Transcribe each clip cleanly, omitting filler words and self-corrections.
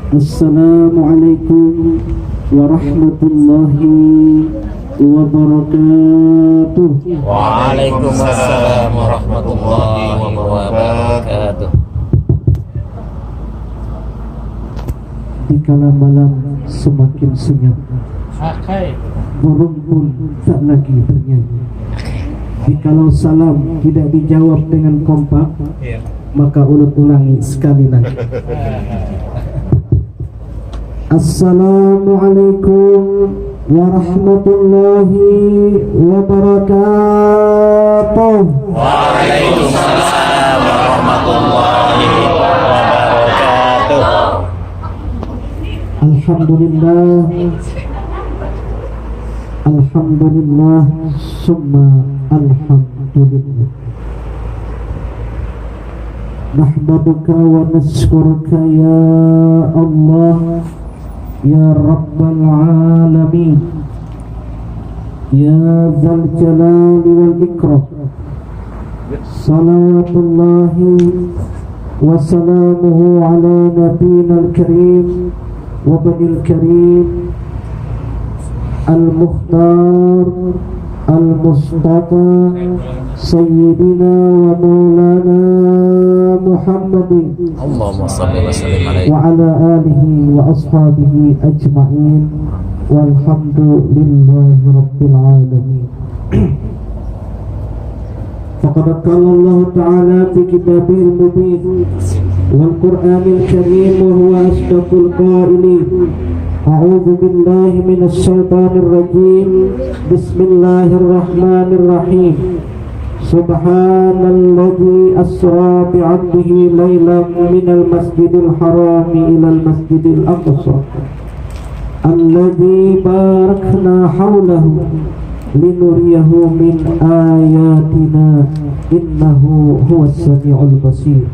Assalamualaikum warahmatullahi wabarakatuh. Waalaikumsalam warahmatullahi wabarakatuh. Di kala malam semakin senyap, burung pun tak lagi bernyanyi. Jikalau salam tidak dijawab dengan kompak, maka ulangi sekali lagi. Assalamualaikum warahmatullahi wabarakatuh. Waalaikumsalam warahmatullahi wabarakatuh. Alhamdulillah, alhamdulillah, summa alhamdulillah. Nahmaduka wa nashkuruka ya Allah, ya Rabbal Alamin, ya Dzal Jalali wal Ikram. Salawatullahi wa salamuhu ala nabiyina al-karim wa banil karim al-mukhtar al-mustafa sayyidina wa maulana Muhammadin Allahumma shalli wa sallim alaihi wa ala alihi wa ashabihi ajma'in walhamdulillahi rabbil alamin. Faqad qala Allah ta'ala fi kitabihil mubin wal Qur'anil karim wa huwa asdaqul qailin. A'udzu billahi minasy syaithanir rajim. Bismillahirrahmanirrahim. Subhanalladzi asra bi'abdihi laylan minal masjidil haram ilal masjidil aqsa alladzi barakna hawlahu linuriyahu min ayatina innahu huwas samiul basir.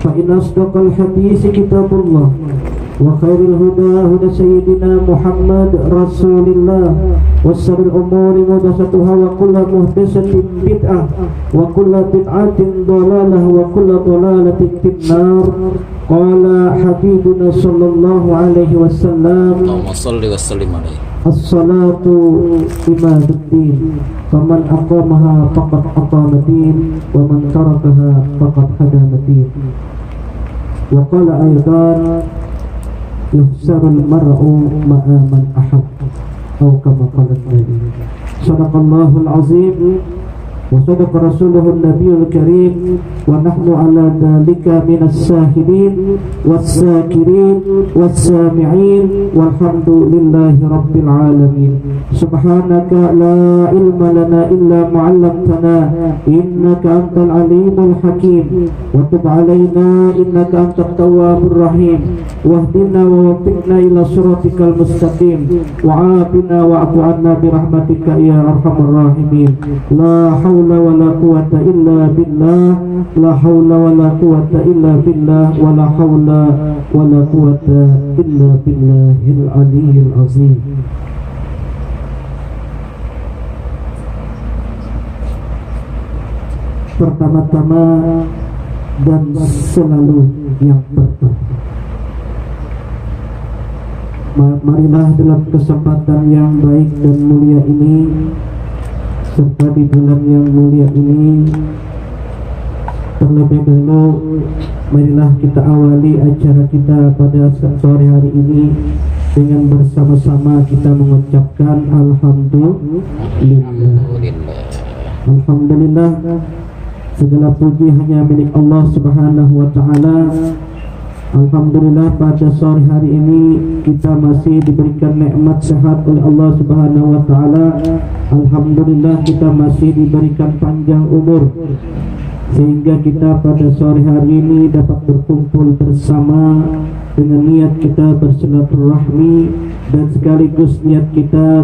Fa in asdaqal hadits kitabullah wa khairul huda huda sayyidina Muhammad Rasulillah wa syarril umuri muhdatsatuha wa kullu muhdatsatin bid'ah wa kullu bid'atin dhalalah wa kullu dhalalatin finnar. Qala habibuna sallallahu alaihi wasallam, Allahumma shalli wa sallim alaihi. as-salatu imaduddin, faman aqamaha faqad aqamaddin wa man tarakaha faqad hadamaddin. Wa qala aidan yuhsarul mar'u ma'a man ahab atau kama qala Nabi. Shadaqallahul azim wa sadaqa rasuluhun nabiyul karim wa nahnu ala dhalika minas shahidin was-sakirin was-sami'in walhamdulillahi rabbil alamin. Subhanaka la ilma lana illa ma 'allamtana innaka antal alimul hakim wa tub 'alaina innaka antat tawwabur rahim wahdina wa waffiqna ila siratikal mustaqim wa 'afina wa'fu 'anna bi rahmatika ya arhamar rahimin. La haula wala quwwata illa billah, la haula wala quwwata illa billah, wa la haula wala quwwata illa billahil aliyyil azim. Pertama-tama dan selalu yang pertama, marilah dalam kesempatan yang baik dan mulia ini serta di bulan yang mulia ini, terlebih dahulu marilah kita awali acara kita pada sore hari ini dengan bersama-sama kita mengucapkan alhamdulillah. Alhamdulillah, segala puji hanya milik Allah Subhanahu wa taala. Alhamdulillah, pada sore hari ini kita masih diberikan nikmat sehat oleh Allah Subhanahu wa taala. Alhamdulillah, kita masih diberikan panjang umur sehingga kita pada sore hari ini dapat berkumpul bersama dengan niat kita bersilaturahmi dan sekaligus niat kita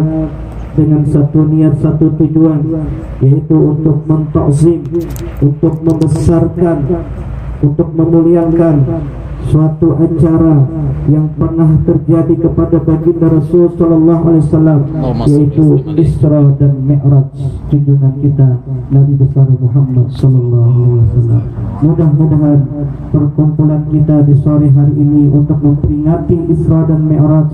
dengan satu niat, satu tujuan, yaitu untuk mentakzim, untuk membesarkan, untuk memuliakan suatu acara yang pernah terjadi kepada baginda Rasul sallallahu alaihi wasallam, yaitu Isra dan Mi'raj junjungan kita Nabi besar Muhammad sallallahu alaihi wasallam. Mudah-mudahan perkumpulan kita di sore hari ini untuk memperingati Isra dan Mi'raj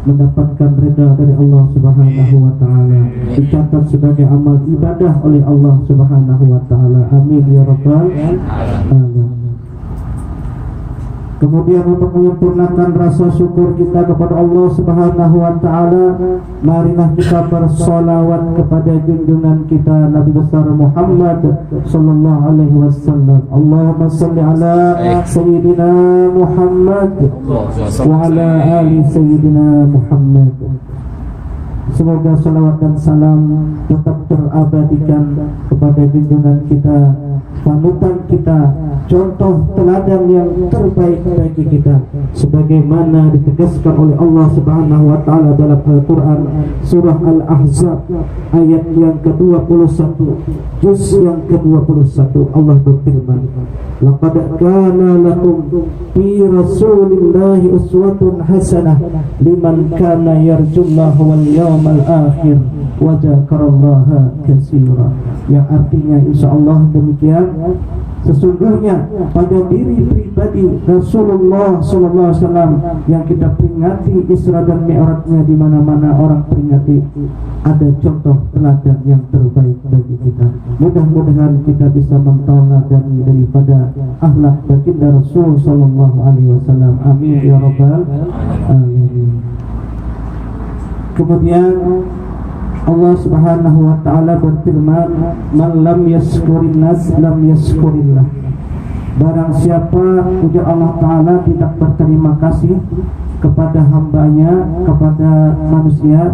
mendapatkan reda dari Allah Subhanahu wa taala, dicatat sebagai amal ibadah oleh Allah Subhanahu wa taala. Amin ya rabbal alamin. Kemudian untuk menyempurnakan rasa syukur kita kepada Allah Subhanahu wa taala, marilah kita bersolawat kepada junjungan kita Nabi besar Muhammad sallallahu alaihi wasallam. Allahumma shalli ala sayyidina Muhammad wa ala ali sayyidina Muhammad. Semoga salawat dan salam tetap terabadikan kepada junjungan kita, panutan kita, contoh teladan yang terbaik bagi kita, sebagaimana ditegaskan oleh Allah Subhanahu wa taala dalam Al-Qur'an surah Al-Ahzab ayat yang ke-21, juz yang ke-21. Allah berfirman, laqad kana lakum fi rasulillahi uswatun hasanah liman kana yarjullaha wal yawmal akhir wa dzakarallaha katsira. Yang artinya insyaallah demikian, sesungguhnya pada diri pribadi Rasulullah sallallahu alaihi wasallam yang kita peringati Isra dan Mi'rajnya, di mana-mana orang peringati ada contoh teladan yang terbaik bagi kita. Mudah-mudahan kita bisa menteladani daripada akhlak baginda Rasul sallallahu alaihi wasallam. Amin ya rabbal alamin. Kemudian Allah Subhanahu wa taala berfirman, "Man lam yashkurin nas lam yashkurillah." Barang siapa, ujar Allah taala, tidak berterima kasih kepada hambanya, kepada manusia,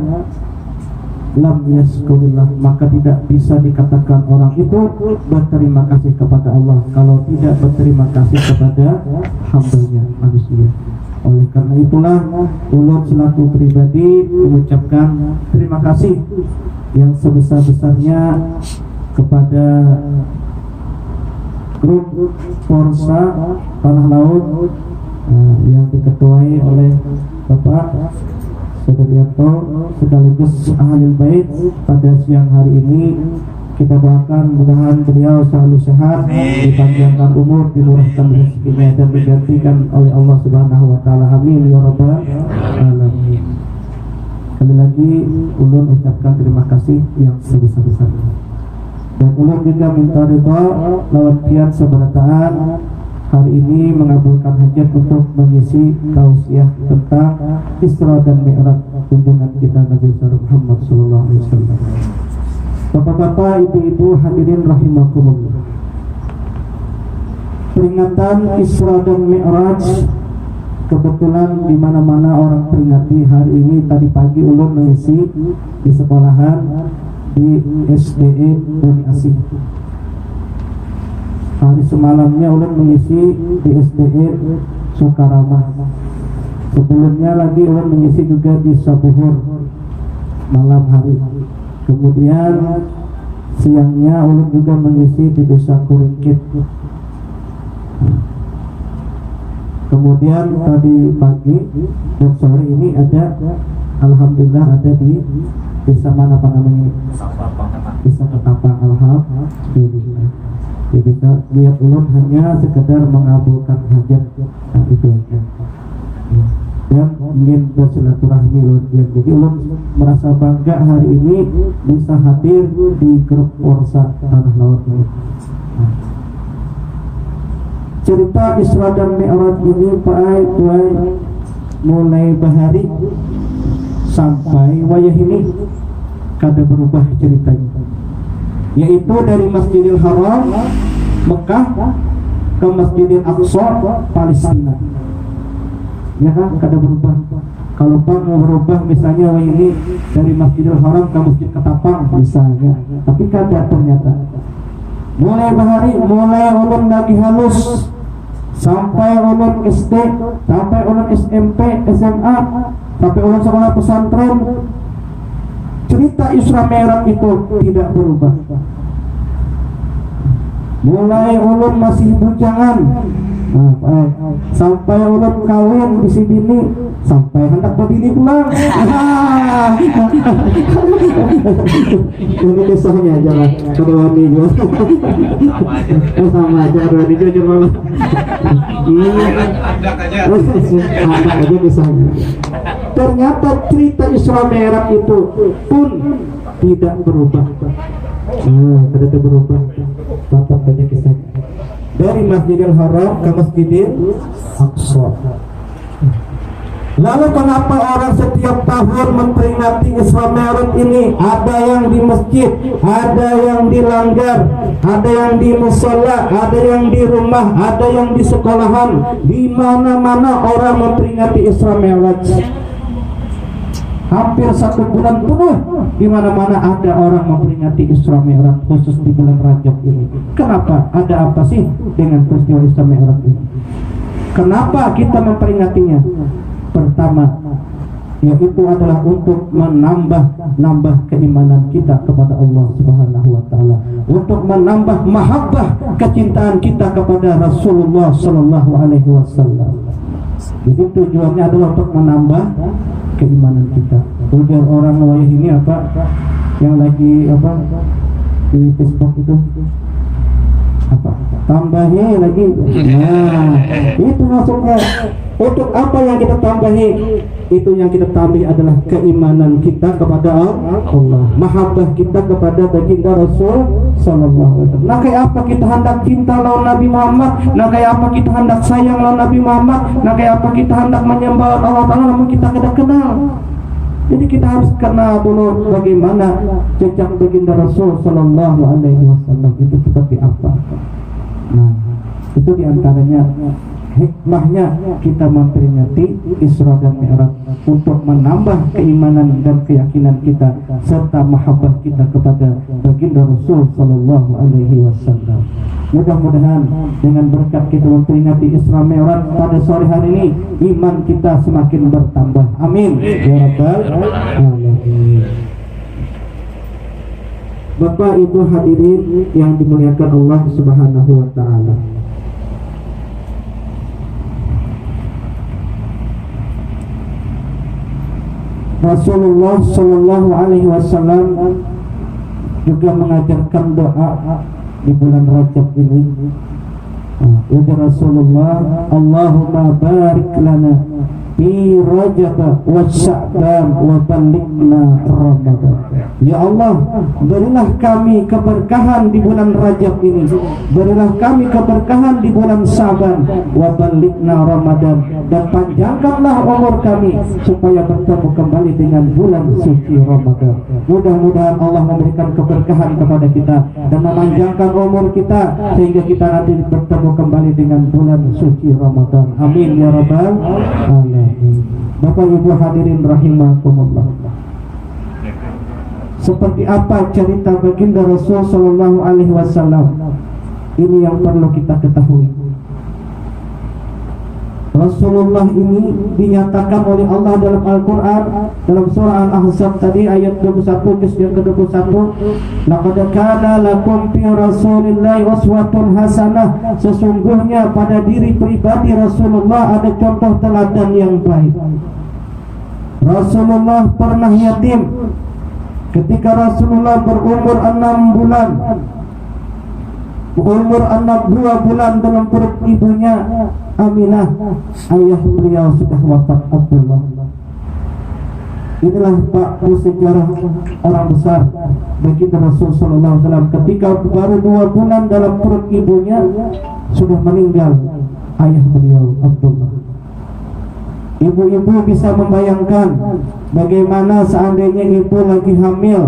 lam yashkurillah, maka tidak bisa dikatakan orang itu berterima kasih kepada Allah kalau tidak berterima kasih kepada hambanya, manusia. Oleh karena itulah ulun selaku pribadi mengucapkan terima kasih yang sebesar-besarnya kepada grup Forsa Tanah Laut yang diketuai oleh Bapak Sudaryanto sekaligus Ahlul Bait. Pada siang hari ini kita doakan mudah-mudahan beliau selalu sehat, dipanjangkan umur, dimurahkan rezekinya dan digantikan oleh Allah Subhanahu wa taala. Amin ya rabbal alamin. Sekali lagi ulun ucapkan terima kasih yang sebesar-besarnya. Dan ulun juga minta ridha lawan pian sabarataan hari ini mengabulkan hajat untuk mengisi tausiah tentang Isra dan Mi'raj junjungan kita Nabi Muhammad sallallahu alaihi wasallam. Bapak-bapak, ibu-ibu hadirin rahimakumullah. Peringatan Isra dan Mi'raj kebetulan di mana-mana orang peringati hari ini. Tadi pagi ulun mengisi di sekolahan di SDE Bumi Asih. Hari semalamnya ulun mengisi di SDE Sukaramah. Sebelumnya lagi ulun mengisi juga di Sabuhur malam hari. Kemudian siangnya ulun juga mengisi di Desa Kuringkit. Kemudian tadi pagi dan sore ini ada, alhamdulillah ada di desa mana Pak namanya? Desa Ketapang. Alhamdulillah. Jadi lihat ulun hanya sekedar mengabulkan hajat, nah, itu aja. Dan ingin bersilaturahmi ulun. Jadi ulun merasa bangga hari ini bisa hadir di grup Forsa Tanah Laut ini. Nah, cerita Isra dan Mi'raj ini mulai bahari sampai wayah ini kada berubah ceritanya, yaitu dari Masjidil Haram Mekah ke Masjidil Aqsa Palestina. Ya kan, kada berubah. Kalau Pak mau berubah misalnya ini dari Masjidil Haram ke Masjid Ketapang misalnya, tapi kada ternyata. Mulai bahari, mulai ulun lagi halus sampai ulun SD, sampai ulun SMP, SMA, sampai ulun sekolah pesantren, cerita Isra Mi'raj itu tidak berubah. Mulai ulun masih bujangan Sampai ulun kawin bisi bini, sampai hendak berbini pulang. Ini kisahnya jangan kedua juga. Sama aja kedua juga cuma. Ada aja kisahnya. Ternyata cerita Isra Mi'raj itu pun tidak berubah. Tidak berubah. Tetap saja kisahnya. Dari Masjidil Haram ke Masjidil Aqsa. Lalu kenapa orang setiap tahun memperingati Isra Mi'raj ini? Ada yang di masjid, ada yang di langgar, ada yang di mushola, ada yang di rumah, ada yang di sekolahan. Di mana-mana orang memperingati Isra Mi'raj. Hampir 1 bulan penuh di mana-mana ada orang memperingati Isra Mi'raj, khusus di bulan Rajab ini. Kenapa? Ada apa sih dengan peristiwa Isra Mi'raj ini? Kenapa kita memperingatinya? Pertama, yaitu adalah untuk menambah keimanan kita kepada Allah Subhanahu wa taala, untuk menambah mahabbah kecintaan kita kepada Rasulullah sallallahu alaihi wasallam. Jadi tujuannya adalah untuk menambah keimanan kita. Udah orang wayah ini apa yang lagi apa di Facebook itu apa tambahi lagi. Nah, itu maksudnya. Untuk apa yang kita tambahi? Itu yang kita tambahi adalah keimanan kita kepada Allah, mahabbah kita kepada baginda Rasul sallallahu alaihi wasallam. Nah, kayak apa kita hendak cinta lawan Nabi Muhammad? Nah, kayak apa kita hendak sayang lawan Nabi Muhammad? Nah, kayak apa kita hendak menyembah Allah Taala namun kita tidak kenal? Jadi kita harus kenal dulu bagaimana jejak baginda Rasul sallallahu alaihi wasallam itu seperti apa. Nah, itu diantaranya hikmahnya kita memperingati Isra dan Mi'raj, untuk menambah keimanan dan keyakinan kita serta mahabbah kita kepada baginda Rasul sallallahu alaihi wasallam. Mudah-mudahan dengan berkat kita memperingati Isra Mi'raj pada sore hari ini, iman kita semakin bertambah. Amin ya rabbal alamin. Bapak Ibu hadirin yang dimuliakan Allah Subhanahu wa taala. Rasulullah sallallahu alaihi wasallam juga mengajarkan doa di bulan Rajab ini. Ujar Rasulullah, Allahumma barik lana fi Rajab wa Sya'ban wa ballighna Ramadan. Ya Allah, berilah kami keberkahan di bulan Rajab ini, berilah kami keberkahan di bulan Sya'ban wa ballighna Ramadan, dan panjangkanlah umur kami supaya bertemu kembali dengan bulan suci Ramadan. Mudah-mudahan Allah memberikan keberkahan kepada kita dan memanjangkan umur kita sehingga kita nanti bertemu kembali dengan bulan suci Ramadan. Amin ya rabbal alamin. Bapak Ibu hadirin rahimakumullah. Seperti apa cerita baginda Rasul sallallahu alaihi wasallam? Ini yang perlu kita ketahui. Rasulullah ini dinyatakan oleh Allah dalam Al-Quran, dalam surah Al-Ahzab tadi ayat 21 juz yang ke-21, laqad kana lakum fi Rasulillahi uswatun hasanah. Sesungguhnya pada diri pribadi Rasulullah ada contoh teladan yang baik. Rasulullah pernah yatim ketika Rasulullah berumur 6 bulan. Umur anak 2 bulan dalam perut ibunya Aminah, ayah beliau sudah wafat Abdullah. Inilah Pak sejarah orang besar baginda Rasul sallallahu alaihi wasallam, ketika baru 2 bulan dalam perut ibunya sudah meninggal ayah beliau Abdullah. Ibu-ibu bisa membayangkan bagaimana seandainya ibu lagi hamil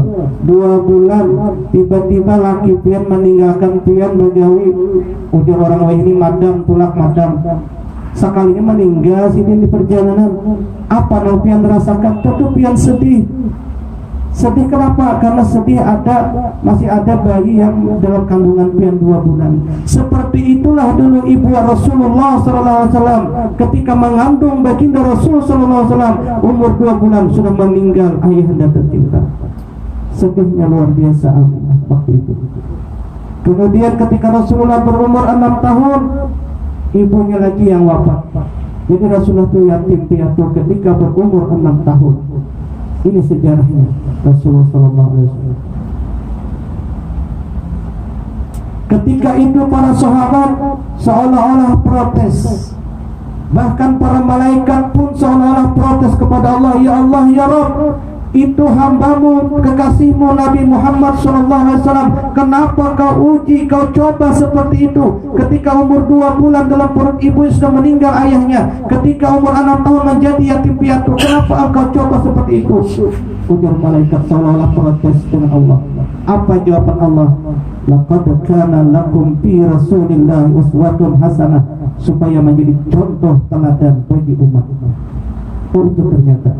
2 bulan, tiba-tiba laki pian meninggalkan pian begawi. Ujar orang ini madam, tulak madam. Sekalinya meninggal sini di perjalanan. Apa yang pian rasakan? Tentu pian sedih. Sedih kenapa? Karena sedih masih ada bayi yang dalam kandungan pian 2 bulan. Seperti itulah dulu ibu Rasulullah SAW ketika mengandung baginda Rasul SAW, umur 2 bulan sudah meninggal ayahanda tercinta. Sedihnya luar biasa waktu itu. Kemudian ketika Rasulullah berumur 6 tahun, ibunya lagi yang wafat. Jadi Rasulullah itu yatim piatu ketika berumur 6 tahun. Ini sejarahnya Rasulullah SAW. Ketika itu para sahabat seolah-olah protes. Bahkan para malaikat pun seolah-olah protes kepada Allah, ya Allah, ya Rabb, itu hambamu, kekasihmu Nabi Muhammad SAW. Kenapa kau uji, kau coba seperti itu? Ketika umur 2 bulan dalam perut ibu sudah meninggal ayahnya. Ketika umur 6 tahun menjadi yatim piatu. Kenapa engkau coba seperti itu? Ujar malaikat seolah-olah protes dengan Allah. Apa jawaban Allah? Laqad kana lakum fi Rasulillah uswatun hasanah, supaya menjadi contoh teladan bagi umat. Oh, itu ternyata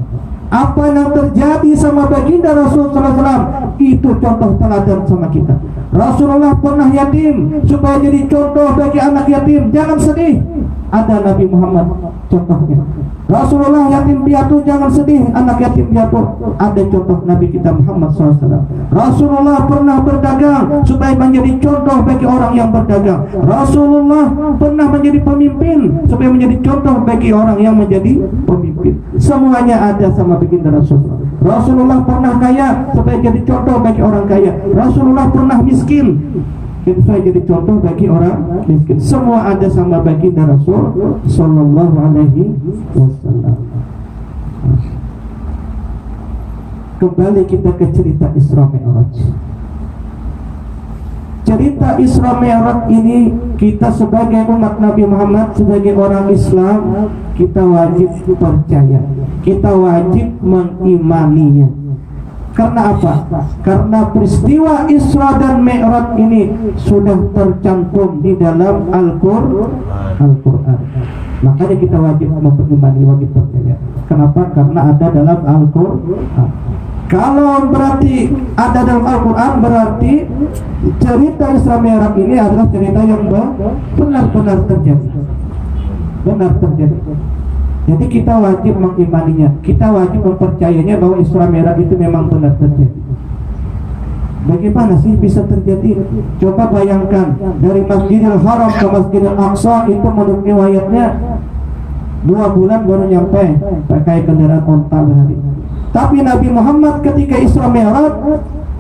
apa yang terjadi sama baginda Rasulullah SAW itu contoh teladan sama kita. Rasulullah pernah yatim supaya jadi contoh bagi anak yatim. Jangan sedih. Ada Nabi Muhammad contohnya. Rasulullah yatim piatu, jangan sedih, anak yatim piatu. Ada contoh Nabi kita Muhammad SAW. Rasulullah pernah berdagang supaya menjadi contoh bagi orang yang berdagang. Rasulullah pernah menjadi pemimpin supaya menjadi contoh bagi orang yang menjadi pemimpin. Semuanya ada sama baginda Rasulullah. Rasulullah pernah kaya supaya jadi contoh bagi orang kaya. Rasulullah pernah miskin supaya jadi contoh bagi orang miskin. Semua ada sama baginda Rasul sallallahu alaihi wasallam. Kembali kita ke cerita Isra Mi'raj. Cerita Isra Mi'raj ini kita sebagai umat Nabi Muhammad, sebagai orang Islam, kita wajib percaya, kita wajib mengimaninya. Karena apa? Karena peristiwa Isra dan Mi'raj ini sudah tercantum di dalam Al-Quran. Makanya kita wajib mengimani, wajib percaya. Kenapa? Karena ada dalam Al-Quran. Kalau berarti ada dalam Al-Quran, berarti cerita Isra Mi'raj ini adalah cerita yang benar-benar terjadi. Benar terjadi. Jadi kita wajib mengimaninya, kita wajib mempercayainya bahwa Isra Mi'raj itu memang benar terjadi. Bagaimana sih bisa terjadi? Coba bayangkan, dari Masjidil Haram ke Masjidil Aqsa itu menurut riwayatnya 2 bulan baru nyampe pakai kendaraan onta berhari. Tapi Nabi Muhammad ketika Isra Mi'raj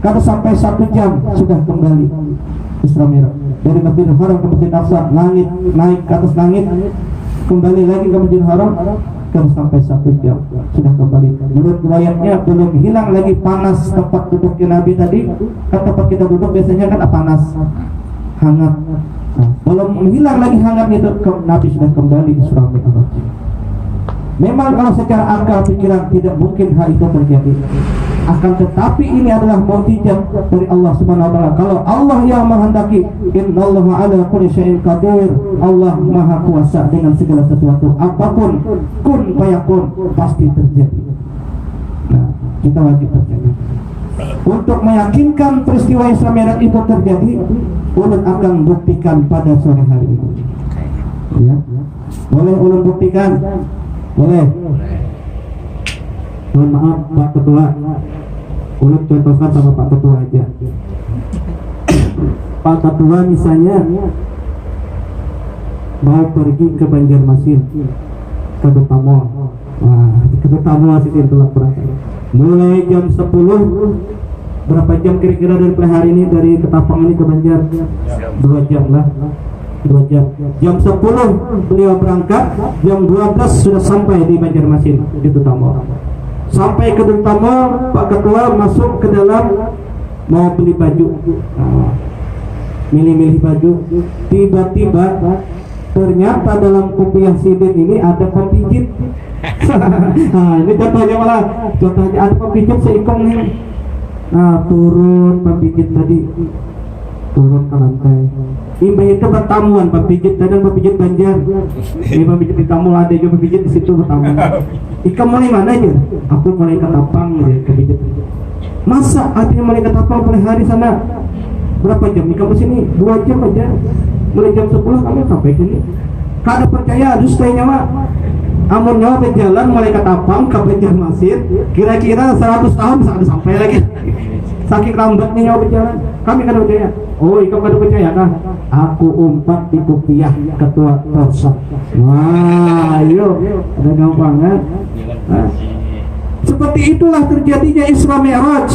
kalau sampai 1 jam sudah kembali Isra Mi'raj. Dari Masjidil Haram ke Masjidil Aqsa, langit, naik ke atas langit, kembali lagi ke Masjidil Haram, kalau sampai 1 jam sudah kembali. Menurut riwayatnya belum hilang lagi panas tempat duduknya Nabi tadi. Kan tempat kita duduk biasanya kan panas, hangat. Belum hilang lagi hangat itu, Nabi sudah kembali Isra Mi'raj. Memang kalau secara akal pikiran tidak mungkin hal itu terjadi. Akan tetapi ini adalah mukjizat dari Allah Subhanahu wa taala. Kalau Allah yang menghendaki, innallaha ala kulli syai'in qadir. Allah Maha Kuasa dengan segala sesuatu. Apapun kun fayakun pasti terjadi. Nah, kita wajib percaya. Untuk meyakinkan peristiwa Isra Mi'raj itu terjadi, ulun akan buktikan pada sore hari ini. Ya. Boleh ulun buktikan? Boleh. Mohon maaf Pak Ketua, ulun contohkan sama Pak Ketua aja. Pak Ketua misalnya mau pergi ke Banjarmasin, ke Betamol. Wah, ke Betamol sih itu berapa? Mulai jam 10, berapa jam kira-kira dari hari ini dari Ketapang ini ke Banjar? 2 jam lah. 2 jam. Jam 10 beliau berangkat, jam 12 sudah sampai di Banjarmasin di Betamol. Sampai ke Betamol, Pak Ketua masuk ke dalam mau beli baju. Milih-milih baju. Tiba-tiba ternyata dalam kopiah sidin ini ada pempijit. Nah, ini contohnya malah, contohnya ada pempijit seikong nih. Nah, turun pempijit tadi, turun ke lantai. Ini itu pertamuan pempijit tadi, pempijit Banjar. Ini pempijit di Tamul, ada juga pempijit di situ bertamu. Ikam mulai mana aja? Aku mulai ke Tapang ya, pempijit. Masa artinya mulai ke Tapang per hari sana? Berapa jam? Ikam ke sini 2 jam aja. Mulai jam 10 kamu sampai sini. Kada percaya, dustanya mah. Amun nyawa berjalan mulai ke Tapang ke Banjarmasin, kira-kira 100 tahun bisa ada sampai lagi. Saking lambatnya nyawa berjalan, kami kada percaya. Oh, ikam kada percaya kah? aku umpat di kopiah ketua Torsa. Wah, ayo, ada gampangan. Nah, seperti itulah terjadinya Isra Mi'raj.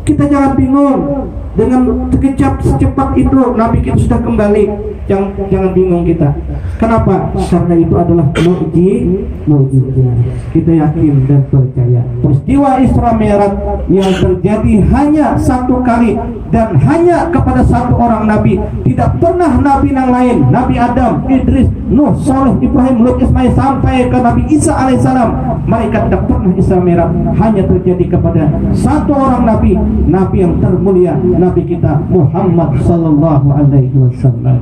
Kita jangan bingung dengan sekejap secepat itu Nabi kita sudah kembali. Jangan bingung kita. Kenapa? Karena itu adalah mukjizat. Kita yakin dan percaya. Peristiwa Isra Mi'raj yang terjadi hanya satu kali dan hanya kepada satu orang Nabi. Tidak pernah Nabi yang lain. Nabi Adam, Idris, Nuh, Saleh, Ibrahim, Lut, Ismail sampai ke Nabi Isa alaihissalam. Mereka tidak pernah Isra Mi'raj. Hanya terjadi kepada satu orang Nabi, Nabi yang termulia, Nabi kita Muhammad sallallahu alaihi wasallam.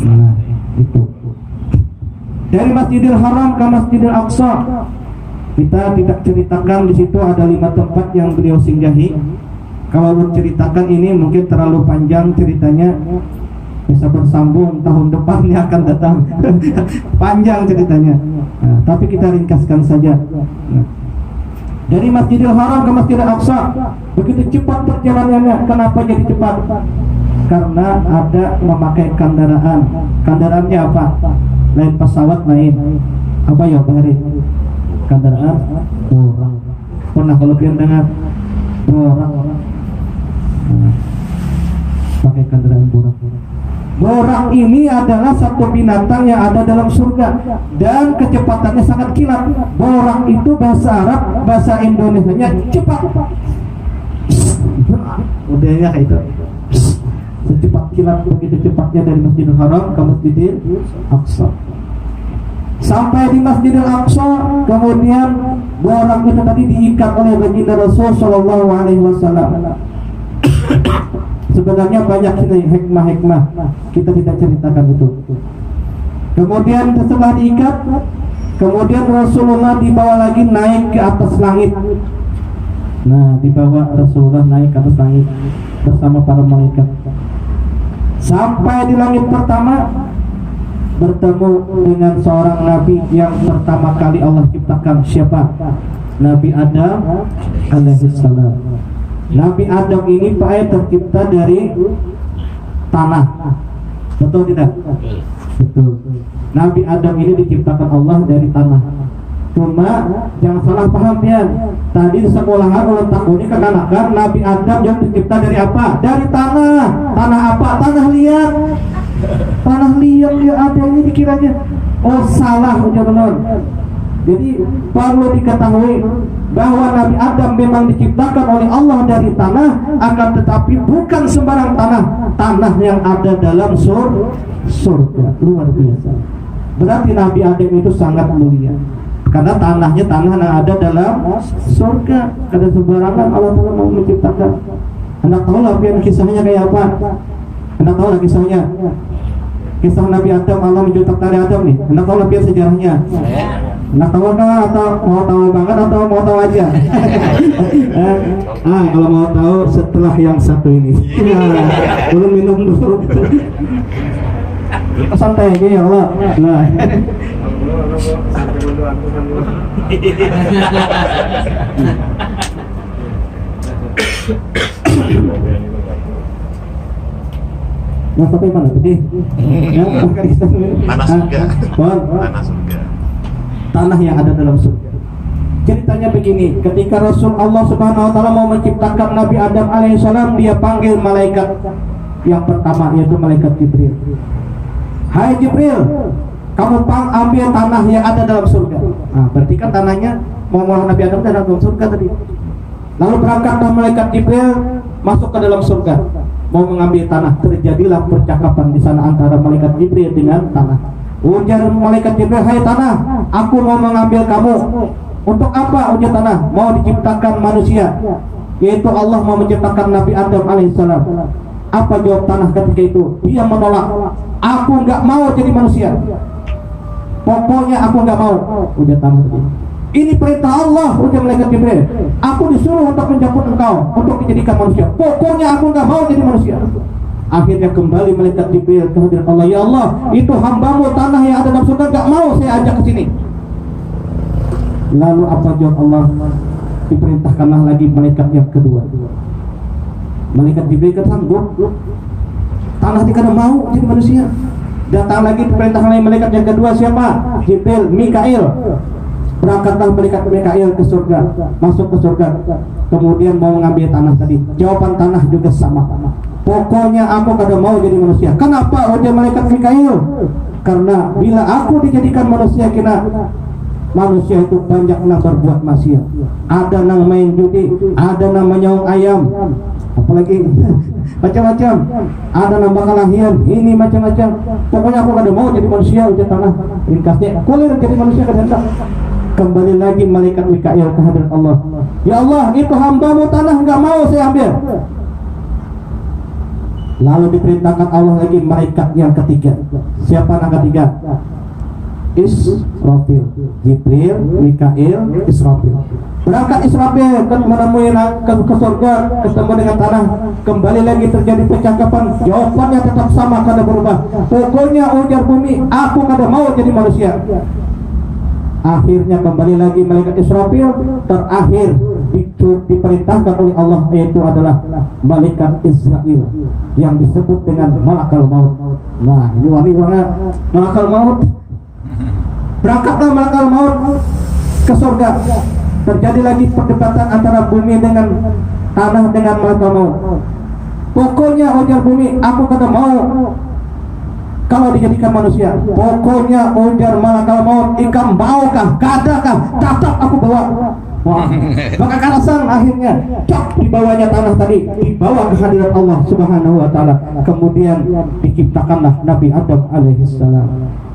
Nah, itu. Dari Masjidil Haram ke Masjidil Aqsa, kita tidak ceritakan di situ ada 5 tempat yang beliau singgahi. Kalau menceritakan ini mungkin terlalu panjang ceritanya, bisa bersambung tahun depan yang akan datang. Panjang ceritanya. Nah, tapi kita ringkaskan saja. Nah, dari Masjidil Haram ke Masjidil Aqsa begitu cepat perjalanannya. Kenapa jadi cepat? Karena ada memakai kendaraan. Kendaraannya apa? Lain pesawat, lain apa ya Pak Heri? Kendaraan orang. Pernah kalau kalian dengar orang pakai kendaraan borang. Borang ini adalah satu binatang yang ada dalam surga dan kecepatannya sangat kilat. Borang itu bahasa Arab, bahasa Indonesianya cepat. Udahnya kayak itu. Secepat kilat, begitu cepatnya dari Masjidil Haram ke Masjidil Aqsa. Sampai di Masjidil Aqsa, kemudian borang itu tadi diikat oleh baginda Rasul Shallallahu Alaihi Wasallam. Sebenarnya banyak hikmah-hikmah, kita tidak ceritakan itu. Kemudian setelah diikat, kemudian Rasulullah dibawa lagi naik ke atas langit. Nah, dibawa Rasulullah naik ke atas langit bersama para malaikat. Sampai di langit pertama, bertemu dengan seorang nabi yang pertama kali Allah ciptakan. Siapa? Nabi Adam alaihissalam. Nabi Adam ini Pak tercipta dari tanah. Betul tidak? Betul. Nabi Adam ini diciptakan Allah dari tanah. Cuma jangan salah paham ya. Tadi di sekolahan ulang tahun ini kekanakan Nabi Adam yang dicipta dari apa? Dari tanah. Tanah apa? Tanah liat. Tanah liat dia ada ini dikiranya. Oh salah benar. Jadi perlu diketahui bahwa Nabi Adam memang diciptakan oleh Allah dari tanah, akan tetapi bukan sembarang tanah. Tanah yang ada dalam surga. Luar biasa. Berarti Nabi Adam itu sangat mulia. Karena tanahnya tanah yang ada dalam surga. Ada sembarangan Allah Ta'ala mau menciptakan. Anda tahu lah kisahnya kayak apa? Anda tahu lah kisahnya? Kisah Nabi Adam, Allah menciptakan Nabi Adam nih. Anda tahu lah sejarahnya? Anda tahu kan atau mau tahu banget atau mau tahu aja? Kalau mau tahu setelah yang satu ini. Belum minum dulu. Santai aja ya Allah. Nah. Yang sampai mana tadi? Tanah surga. Tanah surga. Tanah yang ada dalam surga. Ceritanya begini, ketika Rasul Allah Subhanahu wa taala mau menciptakan Nabi Adam alaihissalam, dia panggil malaikat yang pertama, yaitu malaikat Jibril. Hai Jibril, kamu ambil tanah yang ada dalam surga. Nah, berarti kan tanahnya mau Nabi Adam dalam surga tadi. Lalu berangkatlah malaikat Jibril masuk ke dalam surga, mau mengambil tanah. Terjadilah percakapan di sana antara malaikat Jibril dengan tanah. Ujar malaikat Jibril, hai tanah, aku mau mengambil kamu. Untuk apa? Ujar tanah, mau diciptakan manusia, yaitu Allah mau menciptakan Nabi Adam alaihissalam. Apa jawab tanah ketika itu? Dia menolak. Aku nggak mau jadi manusia. Pokoknya aku nggak mau. Ujar tanah tadi. Ini perintah Allah, ujar malaikat Jibril. Aku disuruh untuk menjemput engkau, untuk dijadikan manusia. Pokoknya aku nggak mau jadi manusia. Akhirnya kembali malaikat Jibril ke hadirat Allah. Ya Allah, itu hambamu tanah yang ada dalam surga nggak mau saya ajak ke sini. Lalu apa jawab Allah? Diperintahkanlah lagi malaikat yang kedua. Malaikat Jibril kan sanggup. Tanah tidak mau jadi manusia. Datang lagi diperintahkan oleh malaikat yang kedua siapa? Jibril, Mikail. Berangkatlah malaikat Mikail ke surga, masuk ke surga. Kemudian mau mengambil tanah tadi. Jawaban tanah juga sama. Pokoknya aku kada mau jadi manusia. Kenapa? Ujar malaikat Mikail. Karena bila aku dijadikan manusia, kena manusia itu banyak nang berbuat maksiat. Ada nang main judi, ada nang menyawang ayam, apalagi macam-macam. Ada nang bakalahian, ini macam-macam. Pokoknya aku kada mau jadi manusia, ujar tanah. Ringkasnya, kulir jadi manusia kada hendak. Kembali lagi malaikat Mikail ke hadirat Allah. Ya Allah, itu hambamu tanah enggak mau saya ambil. Lalu diperintahkan Allah lagi malaikat yang ketiga. Siapa yang ketiga? Israfil. Jibril, Mikail, Israfil. Berangkat Israfil menemui ke surga, ketemu dengan tanah. Kembali lagi terjadi percakapan. Jawabannya tetap sama, kada berubah. Pokoknya ujar bumi, aku kada mau jadi manusia. Akhirnya kembali lagi malaikat Israfil. Terakhir diperintahkan oleh Allah, yaitu adalah malaikat Israel yang disebut dengan malakal maut. Nah, ini wanita malakal maut. Berangkatlah malakal maut ke surga. Terjadi lagi perdebatan antara bumi dengan tanah dengan malakal maut. Pokoknya ujar bumi, aku kada mau kalau dijadikan manusia. Pokoknya ujar malakal maut, ikam baukah, kadakah, tetap aku bawa. Wah, maka karasan akhirnya cok dibawanya tanah tadi, dibawa ke hadirat Allah Subhanahu wa taala. Kemudian diciptakanlah Nabi Adam alaihissalam.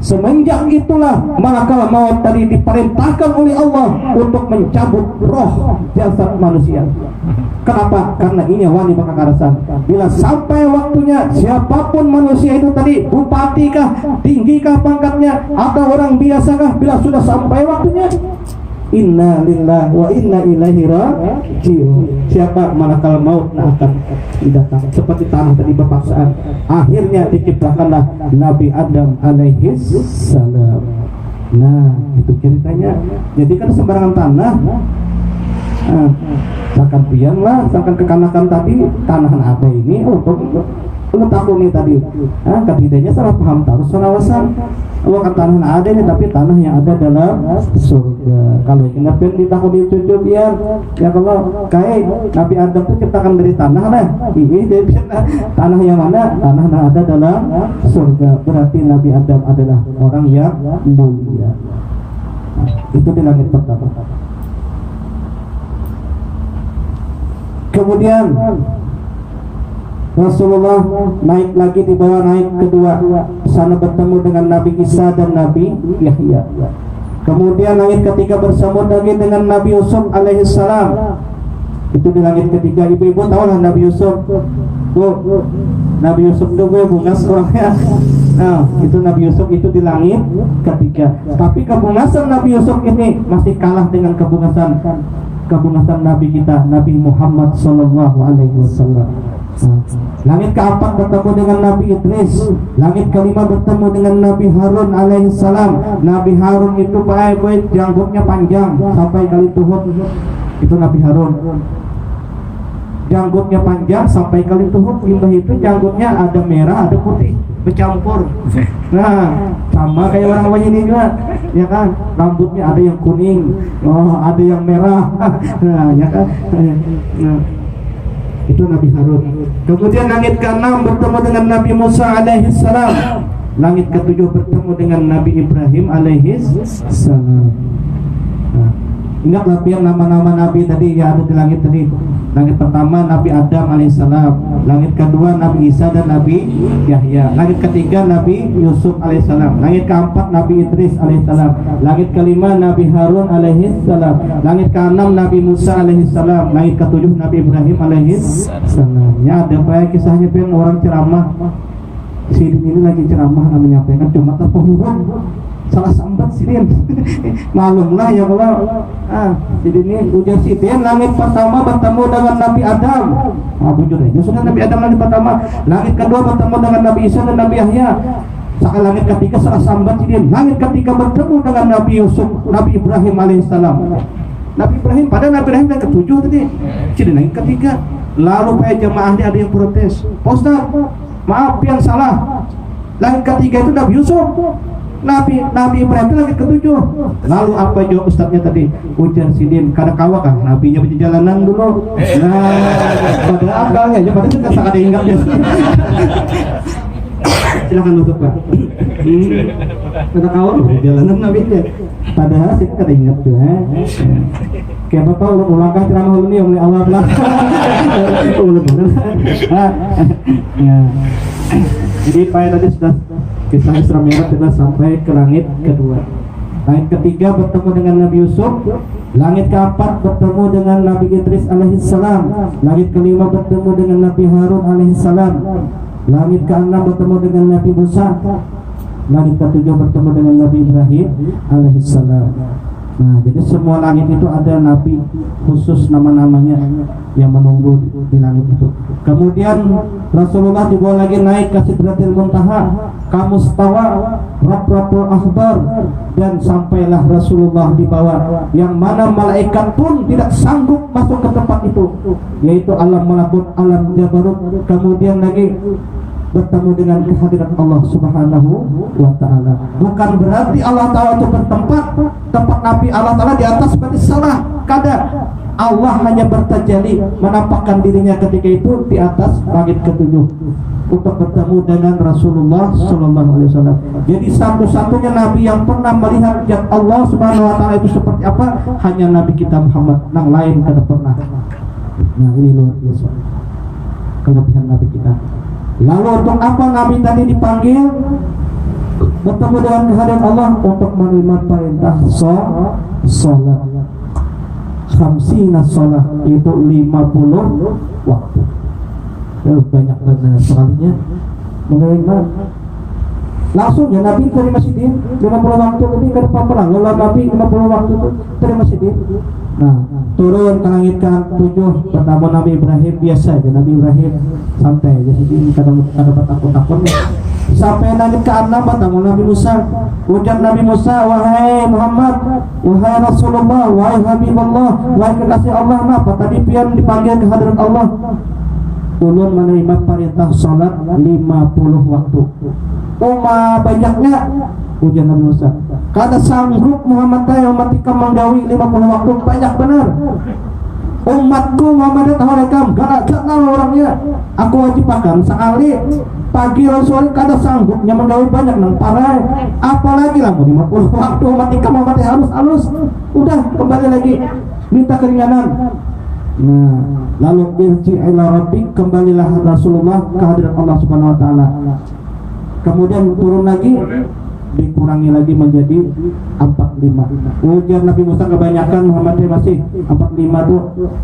Semenjak itulah malakal maut tadi diperintahkan oleh Allah untuk mencabut roh jasad manusia. Kenapa? Karena ini wani maka karasan. Bila sampai waktunya, siapapun manusia itu tadi, bupati kah, tinggi kah pangkatnya, atau orang biasa kah, bila sudah sampai waktunya, inna lillahi wa inna ilaihi raji'un. Siapa malakal maut akan didatang seperti tanah tadi berpaksaan. Akhirnya diciptakanlah Nabi Adam alaihi salam. Nah, itu ceritanya. Jadi kan sembarangan tanah. Sakan pian lah, sakan kekanakan tadi tanah ada ini untuk mengetahui tadi. Ketidaknya salah paham terus penawasan. Bukan tanah ada ini, tapi tanah yang ada dalam surga. Kalau ingat pun ditakuni cucu biar ya, kalau kayak Nabi Adam itu ciptakan dari tanah lah. Ini dia tanah yang mana? Tanah yang ada dalam surga. Berarti Nabi Adam adalah orang yang mulia. Itu di langit pertama. Kemudian Rasulullah naik lagi, di bawah naik kedua, sana bertemu dengan Nabi Isa dan Nabi Yahya. Kemudian langit ketiga bersama lagi dengan Nabi Yusuf alaihissalam. Itu di langit ketiga. Ibu-ibu tahu lah Nabi Yusuf. Nabi Yusuf itu bungas orangnya. Nah, itu Nabi Yusuf itu di langit ketiga. Tapi kebungasan Nabi Yusuf ini masih kalah dengan kebungasan Nabi kita, Nabi Muhammad sallallahu alaihi wasallam. Langit keempat bertemu dengan Nabi Idris. Langit kelima bertemu dengan Nabi Harun alaihissalam. Nabi Harun itu baik-baik, janggutnya panjang sampai kali tuhut. Itu Nabi Harun. Janggutnya panjang sampai kali tuhut. Limbah itu janggutnya ada merah, ada putih, bercampur. Nah, sama kayak orang ini juga, ya kan? Rambutnya ada yang kuning, ada yang merah. Nah, ya kan? Nah, itu Nabi Harun. Kemudian langit ke-6 bertemu dengan Nabi Musa alaihissalam. Langit ke-7 bertemu dengan Nabi Ibrahim alaihissalam. Nah, ingatlah biar nama-nama Nabi tadi yang ada di langit tadi. Langit pertama Nabi Adam alaihissalam. Langit kedua Nabi Isa dan Nabi Yahya. Langit ketiga Nabi Yusuf alaihissalam. Langit keempat Nabi Idris alaihissalam. Langit kelima Nabi Harun alaihissalam. Langit keenam Nabi Musa alaihissalam. Langit ketujuh Nabi Ibrahim alaihissalam. Ya, ada banyak kisahnya pun orang ceramah. Sidin ini lagi ceramah namanya apa? Cuma terpohon. Salah sambat Sidin. Malumlah ya Allah. Sidin ini ujar Sidin, langit pertama bertemu dengan Nabi Adam. Bujur aja sudah Nabi Adam langit pertama. Langit kedua bertemu dengan Nabi Isa dan Nabi Yahya. Saat langit ketiga salah sambat Sidin. Langit ketiga bertemu dengan Nabi Yusuf, Nabi Ibrahim alaihissalam. Nabi Ibrahim, pada Nabi Ibrahim yang ketujuh tadi. Sidin langit ketiga. Lalu jamaah dia ada yang protes. Ustaz, Maaf yang salah. Langit ketiga itu Nabi Yusuf. Nabi Ibrahim itu langit ketujuh. Lalu apa jawab ustadznya tadi? Ujar Sidin, kada kawa kan? Nabinya berjalanan dulu. Pada akalnya, ya pada kita sangat ingatnya. Silakan tutup Pak. Kada kawa berjalanan Nabinya. Padahal kita kada ingat tuh. Kayak bapak ulang kah ceramah ini oleh Allah lah. Jadi Pak tadi sudah kisah Isra Mi'raj sudah sampai ke langit kedua. Langit ketiga bertemu dengan Nabi Yusuf. Langit keempat bertemu dengan Nabi Idris alaihissalam. Langit kelima bertemu dengan Nabi Harun alaihissalam. Langit keenam bertemu dengan Nabi Musa. Langit ketujuh bertemu dengan Nabi Ibrahim alaihissalam. Nah, jadi semua langit itu ada nabi khusus nama-namanya yang menunggu di langit itu. Kemudian Rasulullah dibawa lagi naik ke Sidratil Muntaha, ke Mustawa, Rabratul Akhbar, dan sampailah Rasulullah dibawa yang mana malaikat pun tidak sanggup masuk ke tempat itu, yaitu alam malakut, alam jabarut. Kemudian lagi bertemu dengan kehadiran Allah Subhanahu wa Ta'ala. Bukan berarti Allah Ta'ala itu tempat Nabi Allah Ta'ala di atas berarti salah. Kada. Allah hanya bertajalli menampakkan dirinya ketika itu di atas langit ketujuh untuk bertemu dengan Rasulullah Sallallahu Alaihi Wasallam. Jadi satu-satunya Nabi yang pernah melihat zat Allah Subhanahu Wa Ta'ala itu seperti apa hanya Nabi kita Muhammad. Yang lain kada pernah. Nah ini luar biasa kelebihan Nabi kita. Lalu untuk apa Nabi tadi dipanggil bertemu dengan kehadiran Allah? Untuk menerima perintah sholat. Khamsina sholat itu 50 waktu. Banyak benar sekalinya menerima. Langsung ya Nabi terima sidin 50 waktu lebih ke depan perang. Lalu Nabi 50 waktu terima sidin. Nah, turun ke langit ke-7 pertama Nabi Ibrahim biasa aja. Nabi Ibrahim santai aja, jadi kadang takut-takut. Sampai langit ke-6 pertama Nabi Musa. Ujar Nabi Musa, wahai Muhammad, wahai Rasulullah, wahai Habibullah, wahai kekasih Allah, apa tadi pian dipanggil ke hadirat Allah? Ulun menerima perintah salat 50 waktu. Banyaknya ujian Nabi Musa. Kada sanggup Muhammad umat ikam menggawi 50 waktu, banyak benar. Umatku Muhammad tawarekam, kada orangnya. Aku wajib akan sekali pagi Rasul kada sanggupnya menggawi banyak nang parah. Apalagi lah mau 50 waktu umat ikam halus. Udah kembali lagi minta keringanan. Nah, lalu irji ila rabbik, kembalilah Rasulullah ke hadirat Allah Subhanahu Wa Ta'ala. Kemudian turun lagi, dikurangi lagi menjadi 45. Ujian Nabi Musa kebanyakan, Muhammad masih 45 tuh.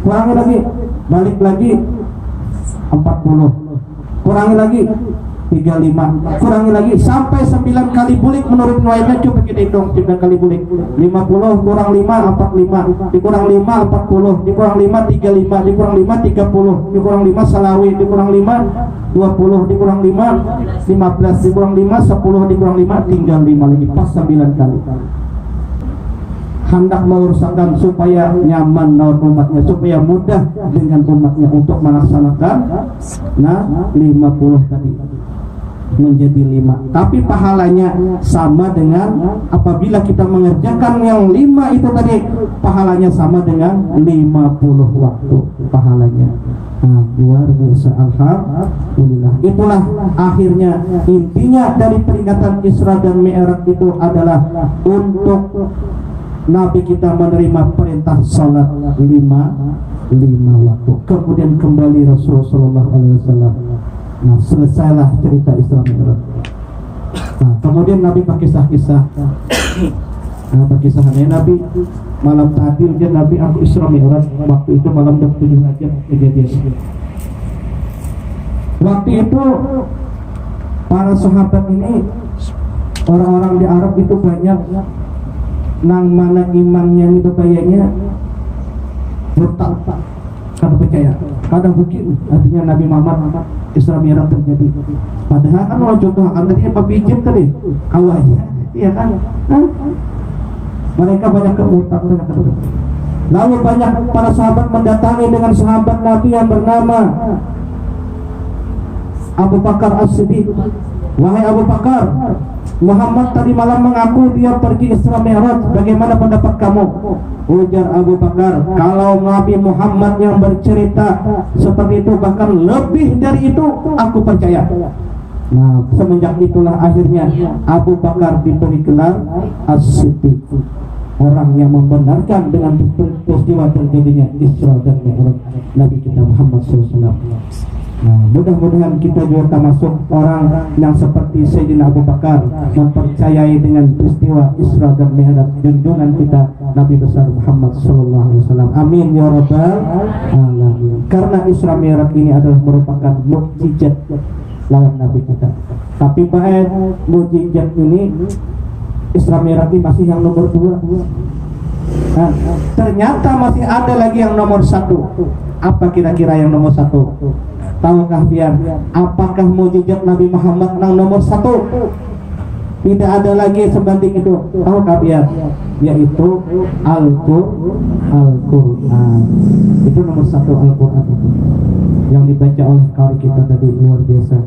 Kurangi lagi, balik lagi 40. Kurangi lagi 35. Kurangi lagi sampai 9 kali bulik menurut riwayatnya. Coba kita hitung 9 kali bulik. 50 kurang 5 45. Dikurang 5 40. Dikurang 5 35. Dikurang 5 30. Dikurang 5 salawi. Dikurang 5 20. Dikurang 5 15. Dikurang 5 10. Dikurang 5 tinggal 5 lagi, pas 9 kali. Hendak mengurusakan supaya nyaman umatnya, supaya mudah dengan umatnya untuk melaksanakan 50 tadi menjadi 5. Tapi pahalanya sama dengan apabila kita mengerjakan yang 5 itu tadi, pahalanya sama dengan 50 waktu pahalanya. Nah, luar biasa, alhamdulillah. Itulah akhirnya intinya dari peringatan Isra dan Mi'raj itu adalah untuk Nabi kita menerima perintah salat 5 waktu. Kemudian kembali Rasulullah SAW. Nah, selesailah cerita Isra Mi'raj. Nah, kemudian Nabi kisah-kisah. Kisahnya Nabi malam tadi ujian Nabi aku Isra Mi'raj. Waktu itu malam 7 Rajab kejadian. Waktu itu para sahabat ini, orang-orang di Arab itu banyak nang mana imannya itu kayaknya bertak, kada percaya, kada mungkin artinya Nabi Muhammad Isra Mi'raj terjadi. Padahal kan orang contoh kan tadi apa bijim tadi kawannya, iya kan? Mereka banyak kemutak. Lalu banyak para sahabat mendatangi dengan sahabat Nabi yang bernama Abu Bakar As-Siddiq, wahai Abu Bakar, Muhammad tadi malam mengaku dia pergi Isra Mi'raj, bagaimana pendapat kamu? Ujar Abu Bakar, kalau Nabi Muhammad yang bercerita seperti itu, bahkan lebih dari itu, aku percaya. Nah, semenjak itulah akhirnya Abu Bakar diberi gelar As-Siddiq, orang yang membenarkan dengan peristiwa terjadinya Isra dan Mi'raj Nabi kita Muhammad SAW. Nah, mudah-mudahan kita juga termasuk orang yang seperti Sayyidina Abu Bakar, mempercayai dengan peristiwa Isra dan Mi'raj junjungan kita Nabi besar Muhammad SAW. Amin ya rabbal alamin. Karena Isra Mi'raj ini adalah merupakan mukjizat lawan Nabi kita. Tapi baik mukjizat ini Isra Mi'raj ini masih yang nomor 2. Nah, ternyata masih ada lagi yang nomor 1. Apa kira-kira yang nomor 1? Tahukah pian? Apakah mukjizat Nabi Muhammad yang nomor 1? Tidak ada lagi sebanding itu. Tahukah pian? Yaitu Al-Quran. Itu nomor 1, Al-Quran itu yang dibaca oleh kari kita tadi, luar biasa.